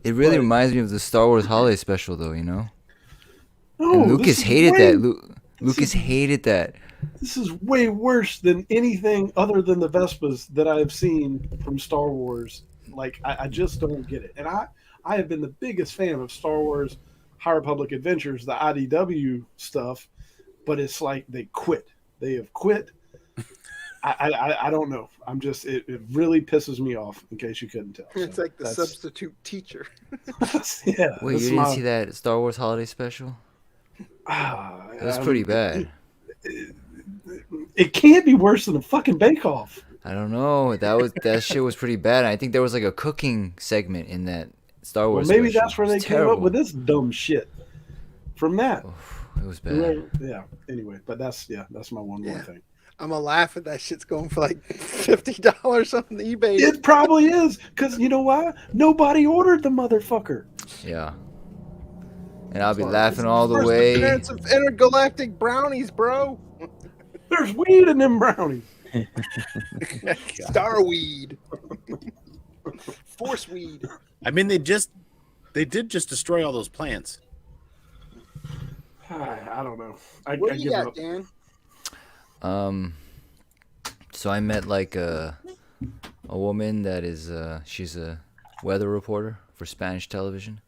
It really reminds me of the Star Wars holiday special, though. You know. No, And Lucas hated that. Lucas hated that. This is way worse than anything other than the Vespas that I've seen from Star Wars. Like, I just don't get it. And I have been the biggest fan of Star Wars High Republic Adventures, the IDW stuff, but it's like they quit. They have quit. I don't know. I'm just, it really pisses me off, in case you couldn't tell. It's like the substitute teacher. Yeah. Wait, you didn't see that Star Wars holiday special? It was pretty bad. It can't be worse than a fucking bake-off. I don't know. That shit was pretty bad. I think there was like a cooking segment in that Star Wars. Well, maybe special. that's where they came up with this dumb shit. From that. Oof, it was bad. Yeah. Anyway, but that's my one more thing. I'm gonna laugh at that shit's going for like $50 on eBay. It probably is, because you know why? Nobody ordered the motherfucker. Yeah. And I'll be laughing all the way. Appearance of intergalactic brownies, bro. There's weed in them brownies. Starweed. Force weed. I mean, they did just destroy all those plants. I don't know. What I do you give got, up. Dan? So I met like a woman that is she's a weather reporter for Spanish television,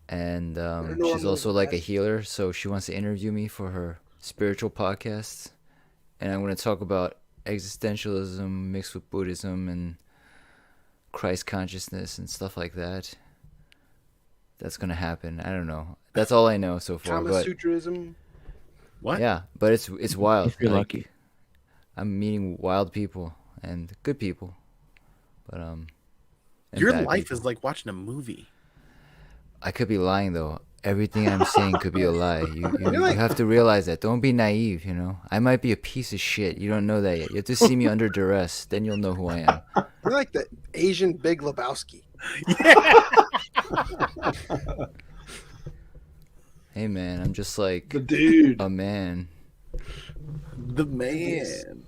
and she's also like a healer. So she wants to interview me for her spiritual podcasts, and I'm going to talk about existentialism mixed with Buddhism and Christ consciousness and stuff like that. That's going to happen. I don't know. That's all I know so far. Kama Sutraism. What? Yeah, but it's wild. If you're lucky. I'm meeting wild people and good people, but and Your bad life people. is like watching a movie. I could be lying though. Everything I'm saying could be a lie. You have to realize that. Don't be naive. You know, I might be a piece of shit. You don't know that yet. You have to see me under duress, then you'll know who I am. You're like the Asian Big Lebowski. Hey man, I'm just like The dude. a man. The man.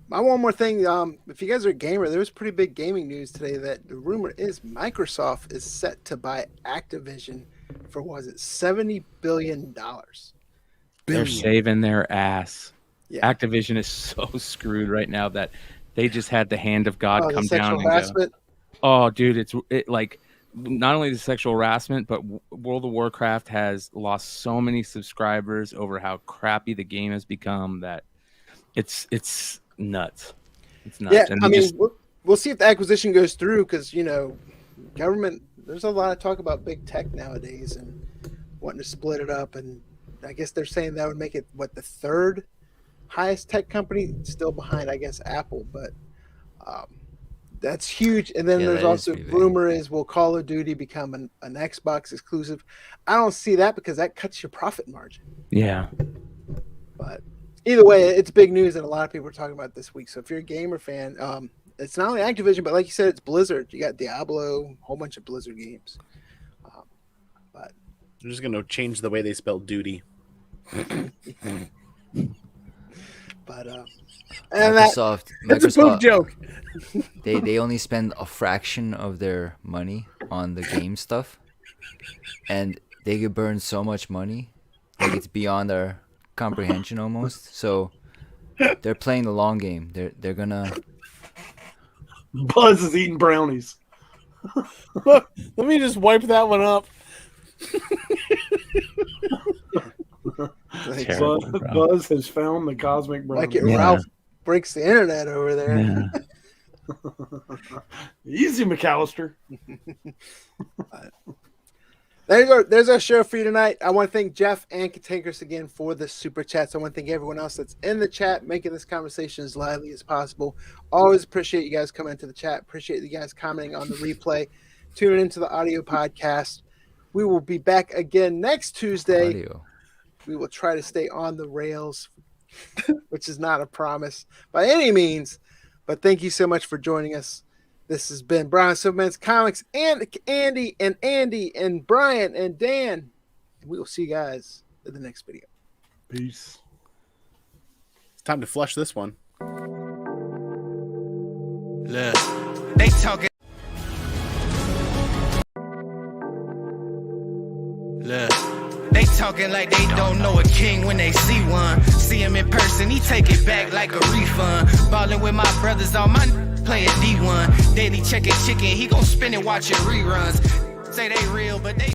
My one more thing, if you guys are a gamer, there was pretty big gaming news today that the rumor is Microsoft is set to buy Activision for, what was it, $70 billion. They're saving their ass. Yeah. Activision is so screwed right now that they just had the hand of God Oh, the come sexual down and go. harassment? Oh, dude, it like not only the sexual harassment, but World of Warcraft has lost so many subscribers over how crappy the game has become that it's nuts. It's nuts. Yeah, And I they mean, just- we'll see if the acquisition goes through because, you know, government, there's a lot of talk about big tech nowadays and wanting to split it up. And I guess they're saying that would make it, what, the third highest tech company, still behind, I guess, Apple. But that's huge. And then Yeah, there's that is also pretty big. rumor is will Call of Duty become an Xbox exclusive? I don't see that because that cuts your profit margin. yeah. But either way, it's big news and a lot of people are talking about it this week. So if you're a gamer fan, it's not only Activision, but like you said, it's Blizzard. You got Diablo, a whole bunch of Blizzard games. But They're just gonna change the way they spell duty. and that, It's a poop Microsoft, joke. they only spend a fraction of their money on the game stuff. and they could burn so much money, like it's beyond our comprehension almost. So they're playing the long game. They're gonna. Buzz is eating brownies. Look, let me just wipe that one up. Like, Terrible, Buzz, bro. Buzz has found the cosmic brownie. like it, Yeah. Ralph breaks the internet over there. Yeah. Easy, McAllister. There's our show for you tonight. I want to thank Jeff and Cantankerous again for the super chats. I want to thank everyone else that's in the chat, making this conversation as lively as possible. Always appreciate you guys coming into the chat. Appreciate you guys commenting on the replay, tuning into the audio podcast. We will be back again next Tuesday. Audio. We will try to stay on the rails, which is not a promise by any means. But thank you so much for joining us. This has been Brian Silverman's Comics and Andy and Brian and Dan. And we will see you guys in the next video. Peace. It's time to flush this one. Look, they talking. Look, they talking like they don't know a king when they see one. See him in person, he take it back like a refund. Ballin' with my brothers, all my playing D1. Daily checking chicken, he gon' spin it watching reruns. Say they real, but they